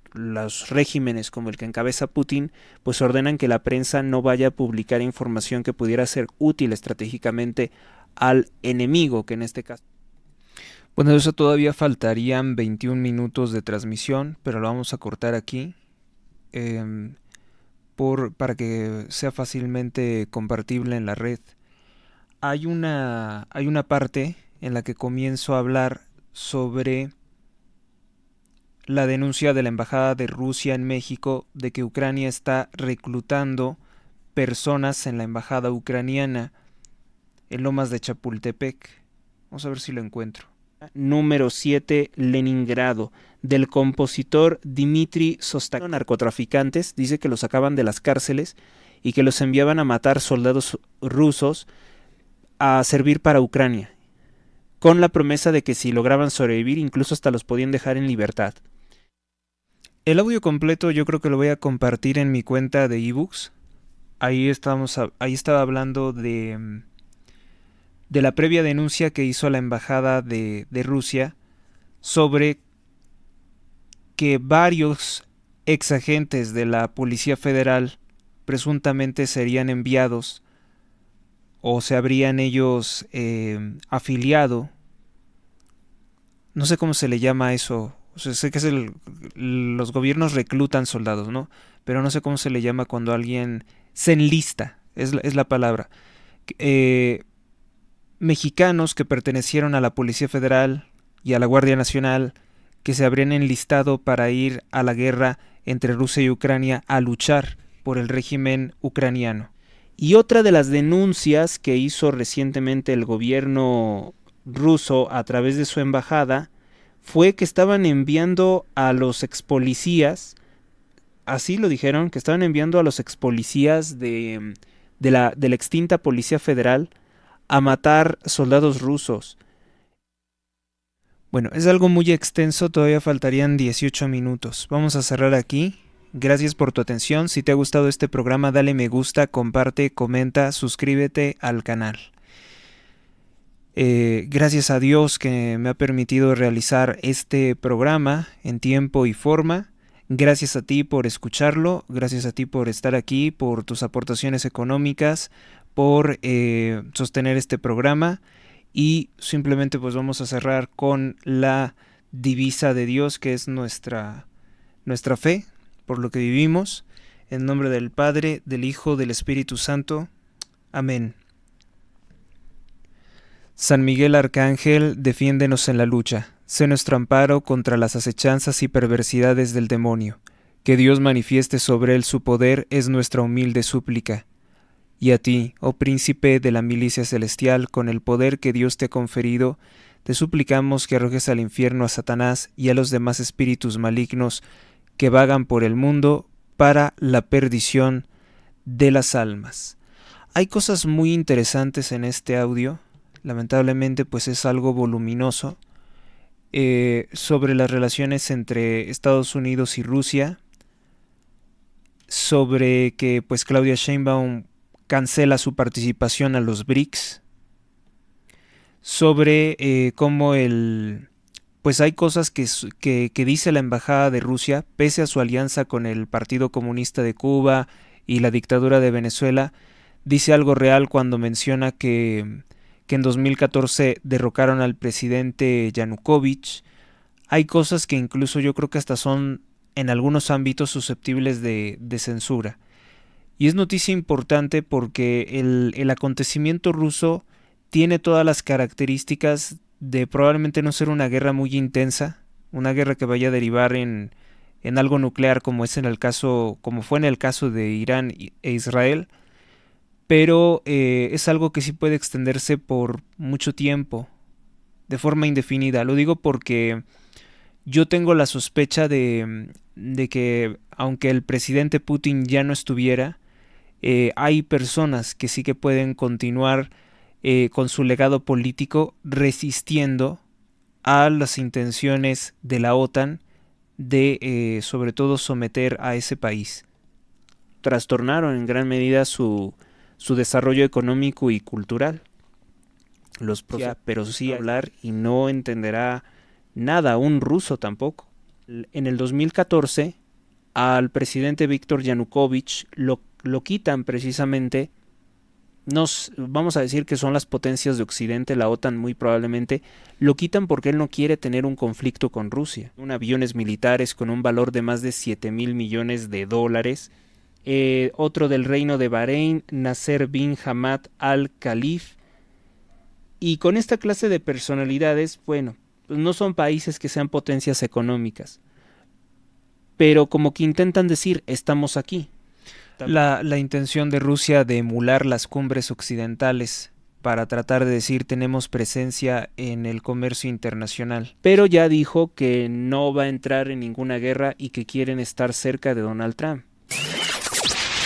regímenes como el que encabeza Putin pues ordenan que la prensa no vaya a publicar información que pudiera ser útil estratégicamente al enemigo, que en este caso... Bueno, de eso todavía faltarían 21 minutos de transmisión, pero lo vamos a cortar aquí para que sea fácilmente compartible en la red. Hay una parte en la que comienzo a hablar sobre la denuncia de la Embajada de Rusia en México de que Ucrania está reclutando personas en la embajada ucraniana en Lomas de Chapultepec. Vamos a ver si lo encuentro. Número 7, Leningrado, del compositor Dmitry Sostakovich. Narcotraficantes, dice que los sacaban de las cárceles y que los enviaban a matar soldados rusos a servir para Ucrania, con la promesa de que si lograban sobrevivir incluso hasta los podían dejar en libertad. El audio completo yo creo que lo voy a compartir en mi cuenta de ebooks. Ahí estaba hablando de de la previa denuncia que hizo la embajada de Rusia sobre que varios exagentes de la Policía Federal presuntamente serían enviados o se habrían ellos afiliado. No sé cómo se le llama eso. O sea, sé que es los gobiernos reclutan soldados, ¿no? Pero no sé cómo se le llama cuando alguien se enlista, es la palabra. Mexicanos que pertenecieron a la Policía Federal y a la Guardia Nacional, que se habrían enlistado para ir a la guerra entre Rusia y Ucrania a luchar por el régimen ucraniano. Y otra de las denuncias que hizo recientemente el gobierno ruso a través de su embajada fue que estaban enviando a los expolicías, así lo dijeron, que estaban enviando a los expolicías de la extinta Policía Federal a matar soldados rusos. Bueno, es algo muy extenso, todavía faltarían 18 minutos. Vamos a cerrar aquí. Gracias por tu atención. Si te ha gustado este programa, dale me gusta, comparte, comenta, suscríbete al canal. Gracias a Dios que me ha permitido realizar este programa en tiempo y forma. Gracias a ti por escucharlo, gracias a ti por estar aquí, por tus aportaciones económicas, por sostener este programa. Y simplemente pues vamos a cerrar con la divisa de Dios, que es nuestra fe, por lo que vivimos. En nombre del Padre, del Hijo, del Espíritu Santo. Amén. San Miguel Arcángel, defiéndenos en la lucha. Sé nuestro amparo contra las acechanzas y perversidades del demonio. Que Dios manifieste sobre él su poder es nuestra humilde súplica. Y a ti, oh príncipe de la milicia celestial, con el poder que Dios te ha conferido, te suplicamos que arrojes al infierno a Satanás y a los demás espíritus malignos que vagan por el mundo para la perdición de las almas. Hay cosas muy interesantes en este audio, lamentablemente pues es algo voluminoso, sobre las relaciones entre Estados Unidos y Rusia, sobre que pues Claudia Sheinbaum cancela su participación a los BRICS, sobre cómo pues hay cosas que dice la embajada de Rusia, pese a su alianza con el Partido Comunista de Cuba y la dictadura de Venezuela, dice algo real cuando menciona que en 2014 derrocaron al presidente Yanukovych. Hay cosas que incluso yo creo que hasta son en algunos ámbitos susceptibles de censura. Y es noticia importante porque el acontecimiento ruso tiene todas las características de probablemente no ser una guerra muy intensa, una guerra que vaya a derivar en algo nuclear como fue en el caso de Irán e Israel, pero es algo que sí puede extenderse por mucho tiempo, de forma indefinida. Lo digo porque yo tengo la sospecha de que aunque el presidente Putin ya no estuviera, hay personas que sí que pueden continuar con su legado político resistiendo a las intenciones de la OTAN de sobre todo someter a ese país. Trastornaron en gran medida su desarrollo económico y cultural. Pero sí hablar y no entenderá nada, un ruso tampoco. En el 2014 al presidente Víctor Yanukovych lo quitan precisamente. Vamos a decir que son las potencias de Occidente, la OTAN muy probablemente, lo quitan porque él no quiere tener un conflicto con Rusia. Aviones militares con un valor de más de 7,000 millones de dólares. Otro del reino de Bahrein, Nasser bin Hamad al-Khalif. Y con esta clase de personalidades, bueno, pues no son países que sean potencias económicas, pero como que intentan decir, estamos aquí. La intención de Rusia de emular las cumbres occidentales para tratar de decir tenemos presencia en el comercio internacional. Pero ya dijo que no va a entrar en ninguna guerra y que quieren estar cerca de Donald Trump.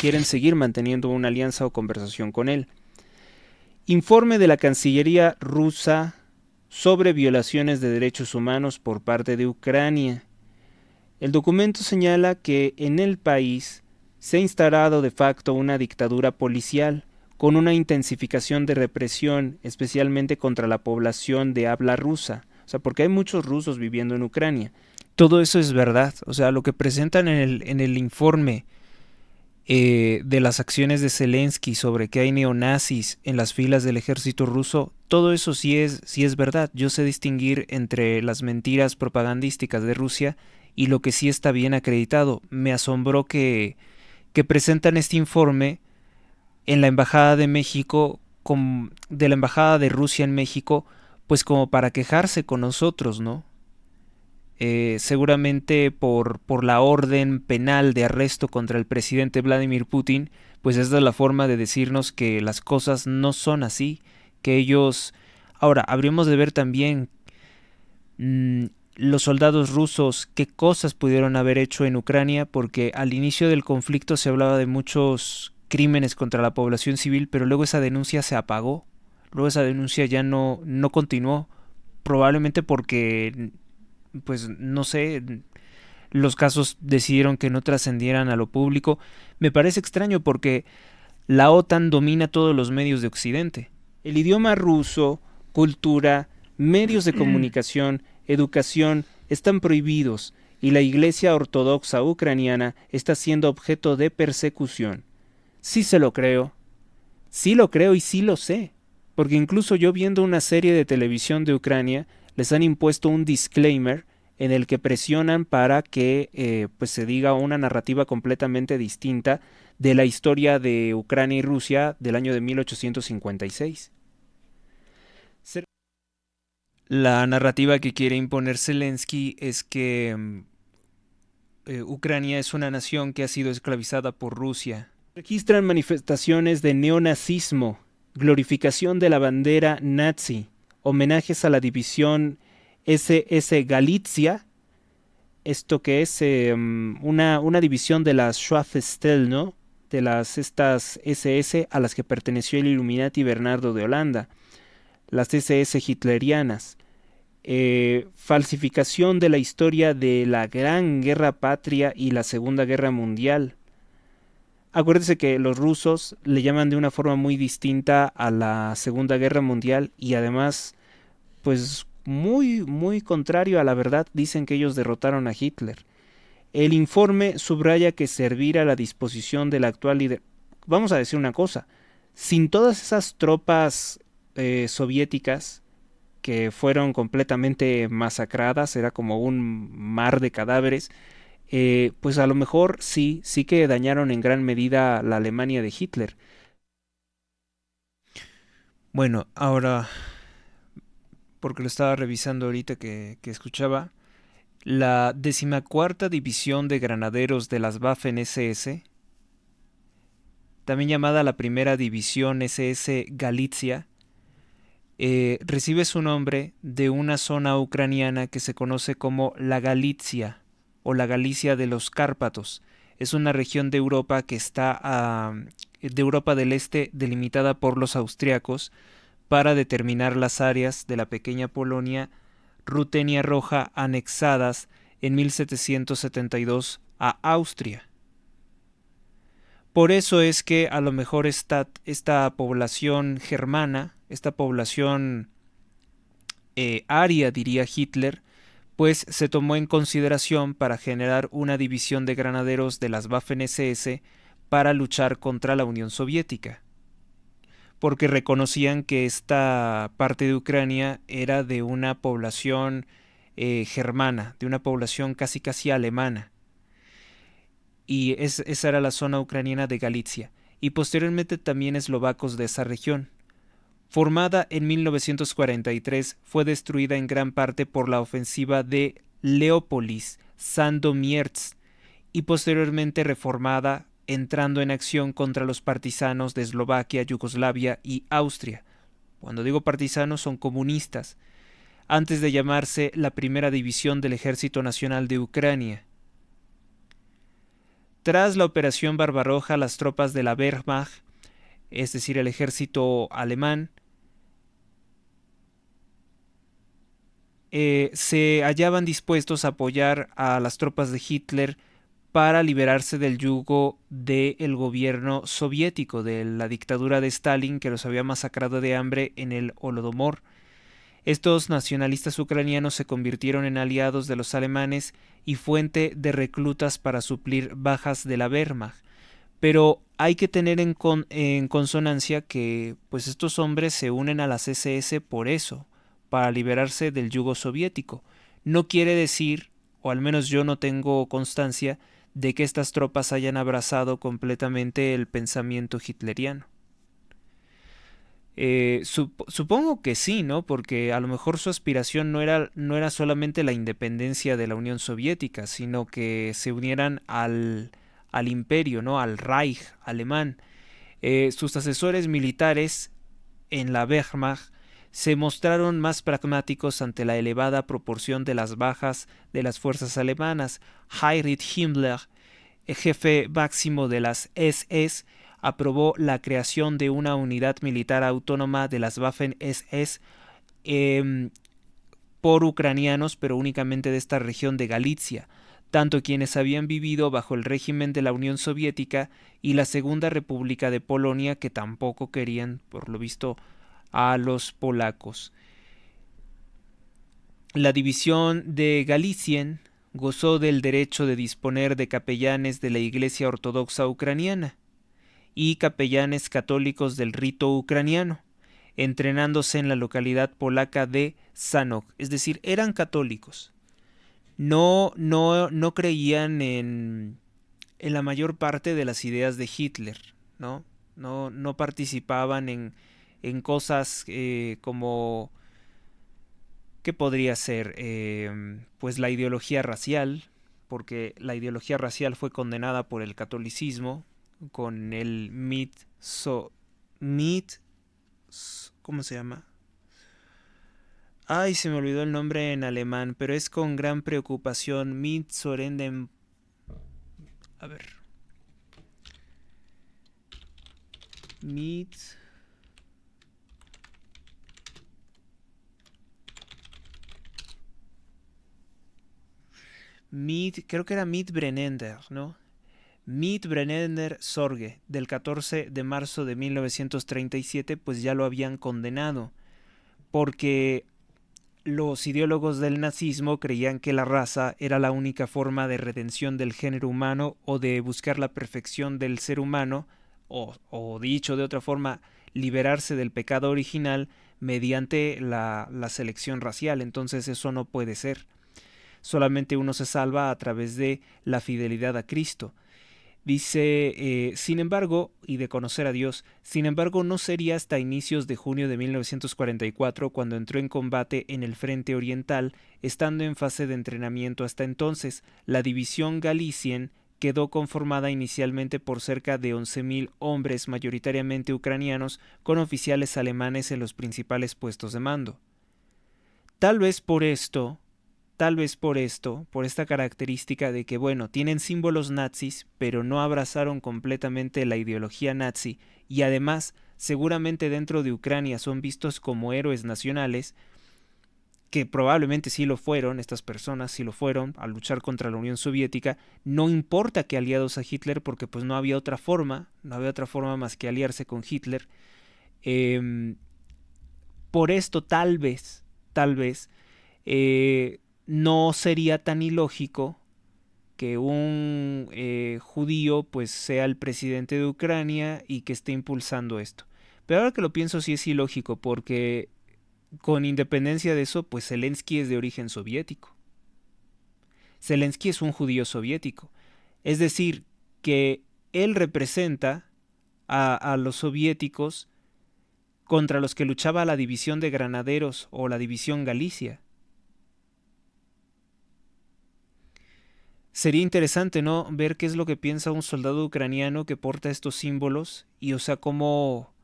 Quieren seguir manteniendo una alianza o conversación con él. Informe de la Cancillería rusa sobre violaciones de derechos humanos por parte de Ucrania. El documento señala que en el país se ha instalado de facto una dictadura policial con una intensificación de represión, especialmente contra la población de habla rusa. O sea, porque hay muchos rusos viviendo en Ucrania. Todo eso es verdad. O sea, lo que presentan en el informe de las acciones de Zelensky sobre que hay neonazis en las filas del ejército ruso, todo eso sí es verdad. Yo sé distinguir entre las mentiras propagandísticas de Rusia y lo que sí está bien acreditado. Me asombró que presentan este informe en la Embajada de México, de la Embajada de Rusia en México, pues como para quejarse con nosotros, ¿no? Seguramente por la orden penal de arresto contra el presidente Vladimir Putin, pues esa es la forma de decirnos que las cosas no son así, que ellos... Ahora, habríamos de ver también los soldados rusos qué cosas pudieron haber hecho en Ucrania, porque al inicio del conflicto se hablaba de muchos crímenes contra la población civil, pero luego esa denuncia se apagó, luego esa denuncia ya no continuó, probablemente porque, pues no sé, los casos decidieron que no trascendieran a lo público. Me parece extraño porque la OTAN domina todos los medios de Occidente. El idioma ruso, cultura, medios de comunicación, educación están prohibidos y la Iglesia Ortodoxa ucraniana está siendo objeto de persecución. Sí se lo creo. Sí lo creo y sí lo sé. Porque incluso yo viendo una serie de televisión de Ucrania, les han impuesto un disclaimer en el que presionan para que pues se diga una narrativa completamente distinta de la historia de Ucrania y Rusia del año de 1856. La narrativa que quiere imponer Zelensky es que Ucrania es una nación que ha sido esclavizada por Rusia. Registran manifestaciones de neonazismo, glorificación de la bandera nazi, homenajes a la división SS Galicia, esto que es una división de las Schwarzschild, ¿no? De estas SS a las que perteneció el Illuminati Bernardo de Holanda, las SS hitlerianas, falsificación de la historia de la Gran Guerra Patria y la Segunda Guerra Mundial. Acuérdense que los rusos le llaman de una forma muy distinta a la Segunda Guerra Mundial y además, pues muy contrario a la verdad, dicen que ellos derrotaron a Hitler. El informe subraya que servir a la disposición del actual líder... Vamos a decir una cosa, sin todas esas tropas soviéticas que fueron completamente masacradas, era como un mar de cadáveres, pues a lo mejor sí que dañaron en gran medida la Alemania de Hitler. Bueno, ahora, porque lo estaba revisando ahorita que escuchaba, la 14ª División de Granaderos de las Waffen-SS, también llamada la Primera División SS Galicia, recibe su nombre de una zona ucraniana que se conoce como la Galicia o la Galicia de los Cárpatos. Es una región de Europa que está de Europa del Este delimitada por los austriacos para determinar las áreas de la pequeña Polonia Rutenia Roja anexadas en 1772 a Austria. Por eso es que a lo mejor esta población germana, esta población aria, diría Hitler, pues se tomó en consideración para generar una división de granaderos de las Waffen-SS para luchar contra la Unión Soviética, porque reconocían que esta parte de Ucrania era de una población germana, de una población casi alemana. Y esa era la zona ucraniana de Galicia, y posteriormente también eslovacos de esa región. Formada en 1943, fue destruida en gran parte por la ofensiva de Leópolis Sandomierz y posteriormente reformada, entrando en acción contra los partisanos de Eslovaquia, Yugoslavia y Austria. Cuando digo partisanos son comunistas, antes de llamarse la Primera División del Ejército Nacional de Ucrania. Tras la Operación Barbarroja, las tropas de la Wehrmacht, es decir, el ejército alemán, se hallaban dispuestos a apoyar a las tropas de Hitler para liberarse del yugo del gobierno soviético, de la dictadura de Stalin, que los había masacrado de hambre en el Holodomor. Estos nacionalistas ucranianos se convirtieron en aliados de los alemanes y fuente de reclutas para suplir bajas de la Wehrmacht. Pero hay que tener en consonancia que pues estos hombres se unen a las SS por eso, para liberarse del yugo soviético. No quiere decir, o al menos yo no tengo constancia, de que estas tropas hayan abrazado completamente el pensamiento hitleriano. Supongo que sí, ¿no? Porque a lo mejor su aspiración no era solamente la independencia de la Unión Soviética, sino que se unieran al imperio, ¿no? Al Reich alemán. Sus asesores militares en la Wehrmacht se mostraron más pragmáticos ante la elevada proporción de las bajas de las fuerzas alemanas. Heinrich Himmler, el jefe máximo de las SS, aprobó la creación de una unidad militar autónoma de las Waffen-SS por ucranianos, pero únicamente de esta región de Galicia, tanto quienes habían vivido bajo el régimen de la Unión Soviética y la Segunda República de Polonia, que tampoco querían, por lo visto, a los polacos. La división de Galicien gozó del derecho de disponer de capellanes de la Iglesia Ortodoxa Ucraniana y capellanes católicos del rito ucraniano, entrenándose en la localidad polaca de Sanok, es decir, eran católicos. No creían en la mayor parte de las ideas de Hitler, ¿no? No participaban en cosas como, ¿qué podría ser? Pues la ideología racial, porque la ideología racial fue condenada por el catolicismo con el ¿cómo se llama? Ay, se me olvidó el nombre en alemán, pero es con gran preocupación. Mitsorenden. A ver. Creo que era Mitbrennender, ¿no? Mitbrennender Sorge, del 14 de marzo de 1937, pues ya lo habían condenado, porque los ideólogos del nazismo creían que la raza era la única forma de redención del género humano o de buscar la perfección del ser humano, o dicho de otra forma, liberarse del pecado original mediante la selección racial. Entonces eso no puede ser. Solamente uno se salva a través de la fidelidad a Cristo. Dice, sin embargo, y de conocer a Dios, sin embargo no sería hasta inicios de junio de 1944 cuando entró en combate en el frente oriental, estando en fase de entrenamiento hasta entonces. La división Galicien quedó conformada inicialmente por cerca de 11.000 hombres, mayoritariamente ucranianos, con oficiales alemanes en los principales puestos de mando. Tal vez por esta característica de que, bueno, tienen símbolos nazis, pero no abrazaron completamente la ideología nazi, y además, seguramente dentro de Ucrania son vistos como héroes nacionales, que probablemente sí lo fueron, estas personas sí lo fueron, al luchar contra la Unión Soviética. No importa que aliados a Hitler, porque pues no había otra forma más que aliarse con Hitler. Por esto tal vez, no sería tan ilógico que un judío pues sea el presidente de Ucrania y que esté impulsando esto. Pero ahora que lo pienso sí es ilógico, porque con independencia de eso, pues Zelensky es de origen soviético. Zelensky es un judío soviético. Es decir, que él representa a los soviéticos contra los que luchaba la división de granaderos o la división Galicia. Sería interesante, ¿no?, ver qué es lo que piensa un soldado ucraniano que porta estos símbolos y, o sea, cómo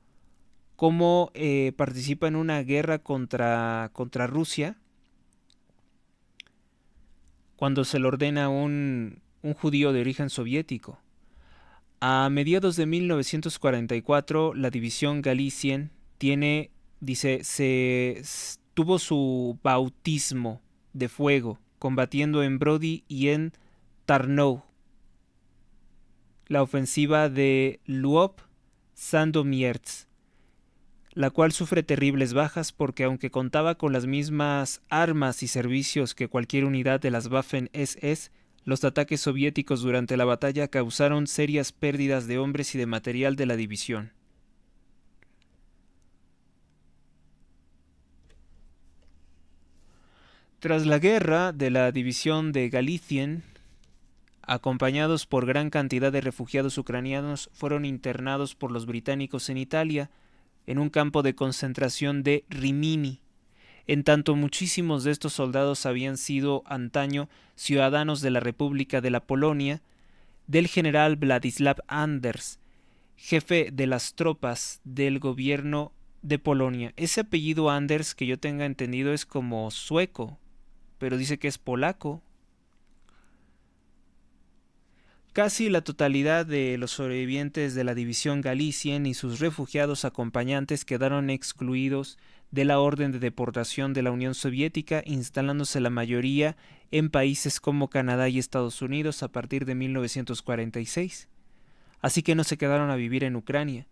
participa en una guerra contra Rusia cuando se le ordena a un judío de origen soviético. A mediados de 1944, la división Galicien tuvo su bautismo de fuego, combatiendo en Brody y en Tarnow, la ofensiva de Lwów-Sandomierz, la cual sufre terribles bajas porque aunque contaba con las mismas armas y servicios que cualquier unidad de las Waffen-SS, los ataques soviéticos durante la batalla causaron serias pérdidas de hombres y de material de la división. Tras la guerra de la división de Galicien, acompañados por gran cantidad de refugiados ucranianos, fueron internados por los británicos en Italia, en un campo de concentración de Rimini. En tanto, muchísimos de estos soldados habían sido antaño ciudadanos de la República de la Polonia, del general Władysław Anders, jefe de las tropas del gobierno de Polonia. Ese apellido Anders, que yo tenga entendido, es como sueco, pero dice que es polaco. Casi la totalidad de los sobrevivientes de la división Galicien y sus refugiados acompañantes quedaron excluidos de la orden de deportación de la Unión Soviética, instalándose la mayoría en países como Canadá y Estados Unidos a partir de 1946. Así que no se quedaron a vivir en Ucrania.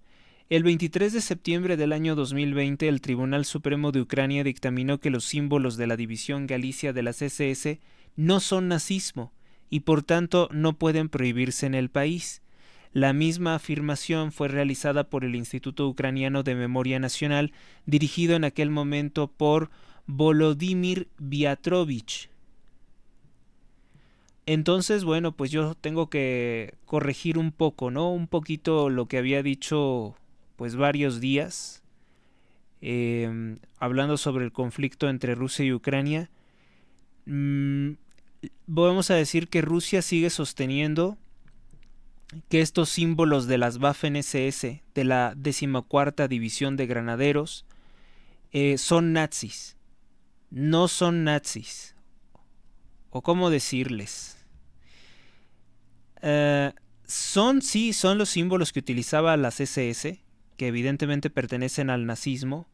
El 23 de septiembre del año 2020, el Tribunal Supremo de Ucrania dictaminó que los símbolos de la división Galicia de las SS no son nazismo, y por tanto no pueden prohibirse en el país. La misma afirmación fue realizada por el Instituto Ucraniano de Memoria Nacional, dirigido en aquel momento por Volodymyr Viatrovich. Entonces, bueno, pues yo tengo que corregir un poco, ¿no? Un poquito lo que había dicho, pues varios días, hablando sobre el conflicto entre Rusia y Ucrania. Vamos a decir que Rusia sigue sosteniendo que estos símbolos de las Waffen-SS, de la 14ª División de Granaderos, son nazis. No son nazis. ¿O cómo decirles? Son los símbolos que utilizaba las SS, que evidentemente pertenecen al nazismo,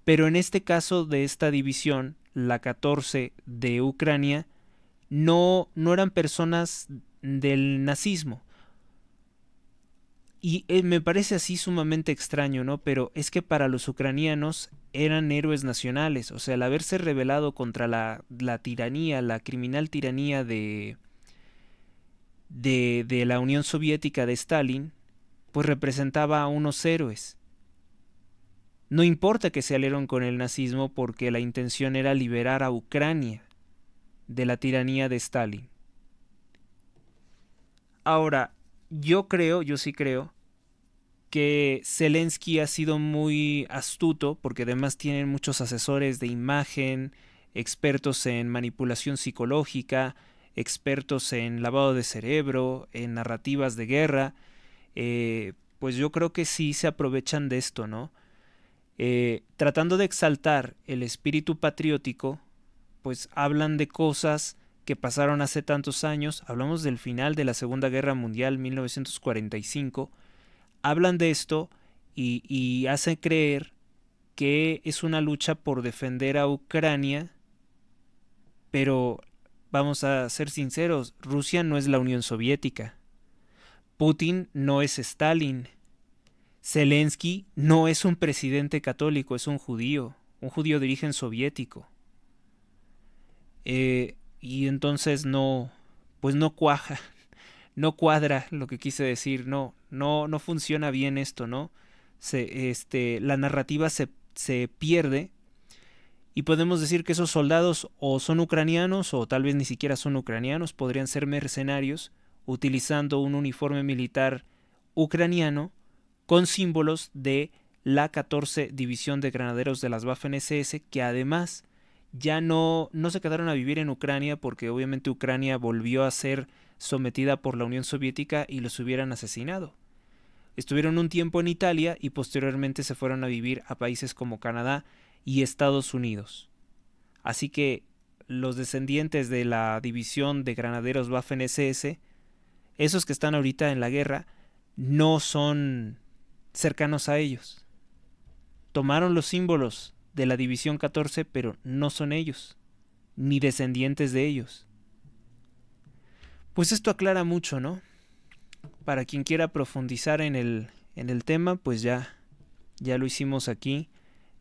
pero en este caso de esta división, la 14 de Ucrania, no eran personas del nazismo. Y me parece así sumamente extraño, ¿no? Pero es que para los ucranianos eran héroes nacionales. O sea, el haberse rebelado contra la tiranía, la criminal tiranía de la Unión Soviética de Stalin, pues representaba a unos héroes. No importa que se aliaron con el nazismo porque la intención era liberar a Ucrania de la tiranía de Stalin. Ahora, yo sí creo que Zelensky ha sido muy astuto, porque además tienen muchos asesores de imagen, expertos en manipulación psicológica, expertos en lavado de cerebro, en narrativas de guerra. Pues yo creo que sí se aprovechan de esto, ¿no? Tratando de exaltar el espíritu patriótico, pues hablan de cosas que pasaron hace tantos años. Hablamos del final de la Segunda Guerra Mundial, 1945. Hablan de esto y hacen creer que es una lucha por defender a Ucrania, pero vamos a ser sinceros, Rusia no es la Unión Soviética. Putin no es Stalin. Zelensky no es un presidente católico, es un judío de origen soviético. Y entonces no cuaja, no cuadra lo que quise decir, no funciona bien esto, ¿no? La narrativa se pierde y podemos decir que esos soldados o son ucranianos o tal vez ni siquiera son ucranianos, podrían ser mercenarios utilizando un uniforme militar ucraniano con símbolos de la 14 División de Granaderos de las Waffen-SS, que además ya no se quedaron a vivir en Ucrania porque obviamente Ucrania volvió a ser sometida por la Unión Soviética y los hubieran asesinado. Estuvieron un tiempo en Italia y posteriormente se fueron a vivir a países como Canadá y Estados Unidos. Así que los descendientes de la división de granaderos Waffen-SS, esos que están ahorita en la guerra, no son cercanos a ellos. Tomaron los símbolos de la división 14, pero no son ellos, ni descendientes de ellos. Pues esto aclara mucho, ¿no? para quien quiera profundizar en el tema, pues ya lo hicimos aquí,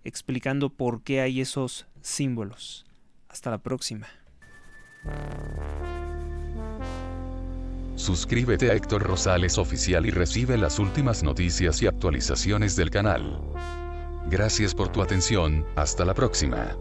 explicando por qué hay esos símbolos. Hasta la próxima. Suscríbete a Héctor Rosales Oficial y recibe las últimas noticias y actualizaciones del canal. Gracias por tu atención, hasta la próxima.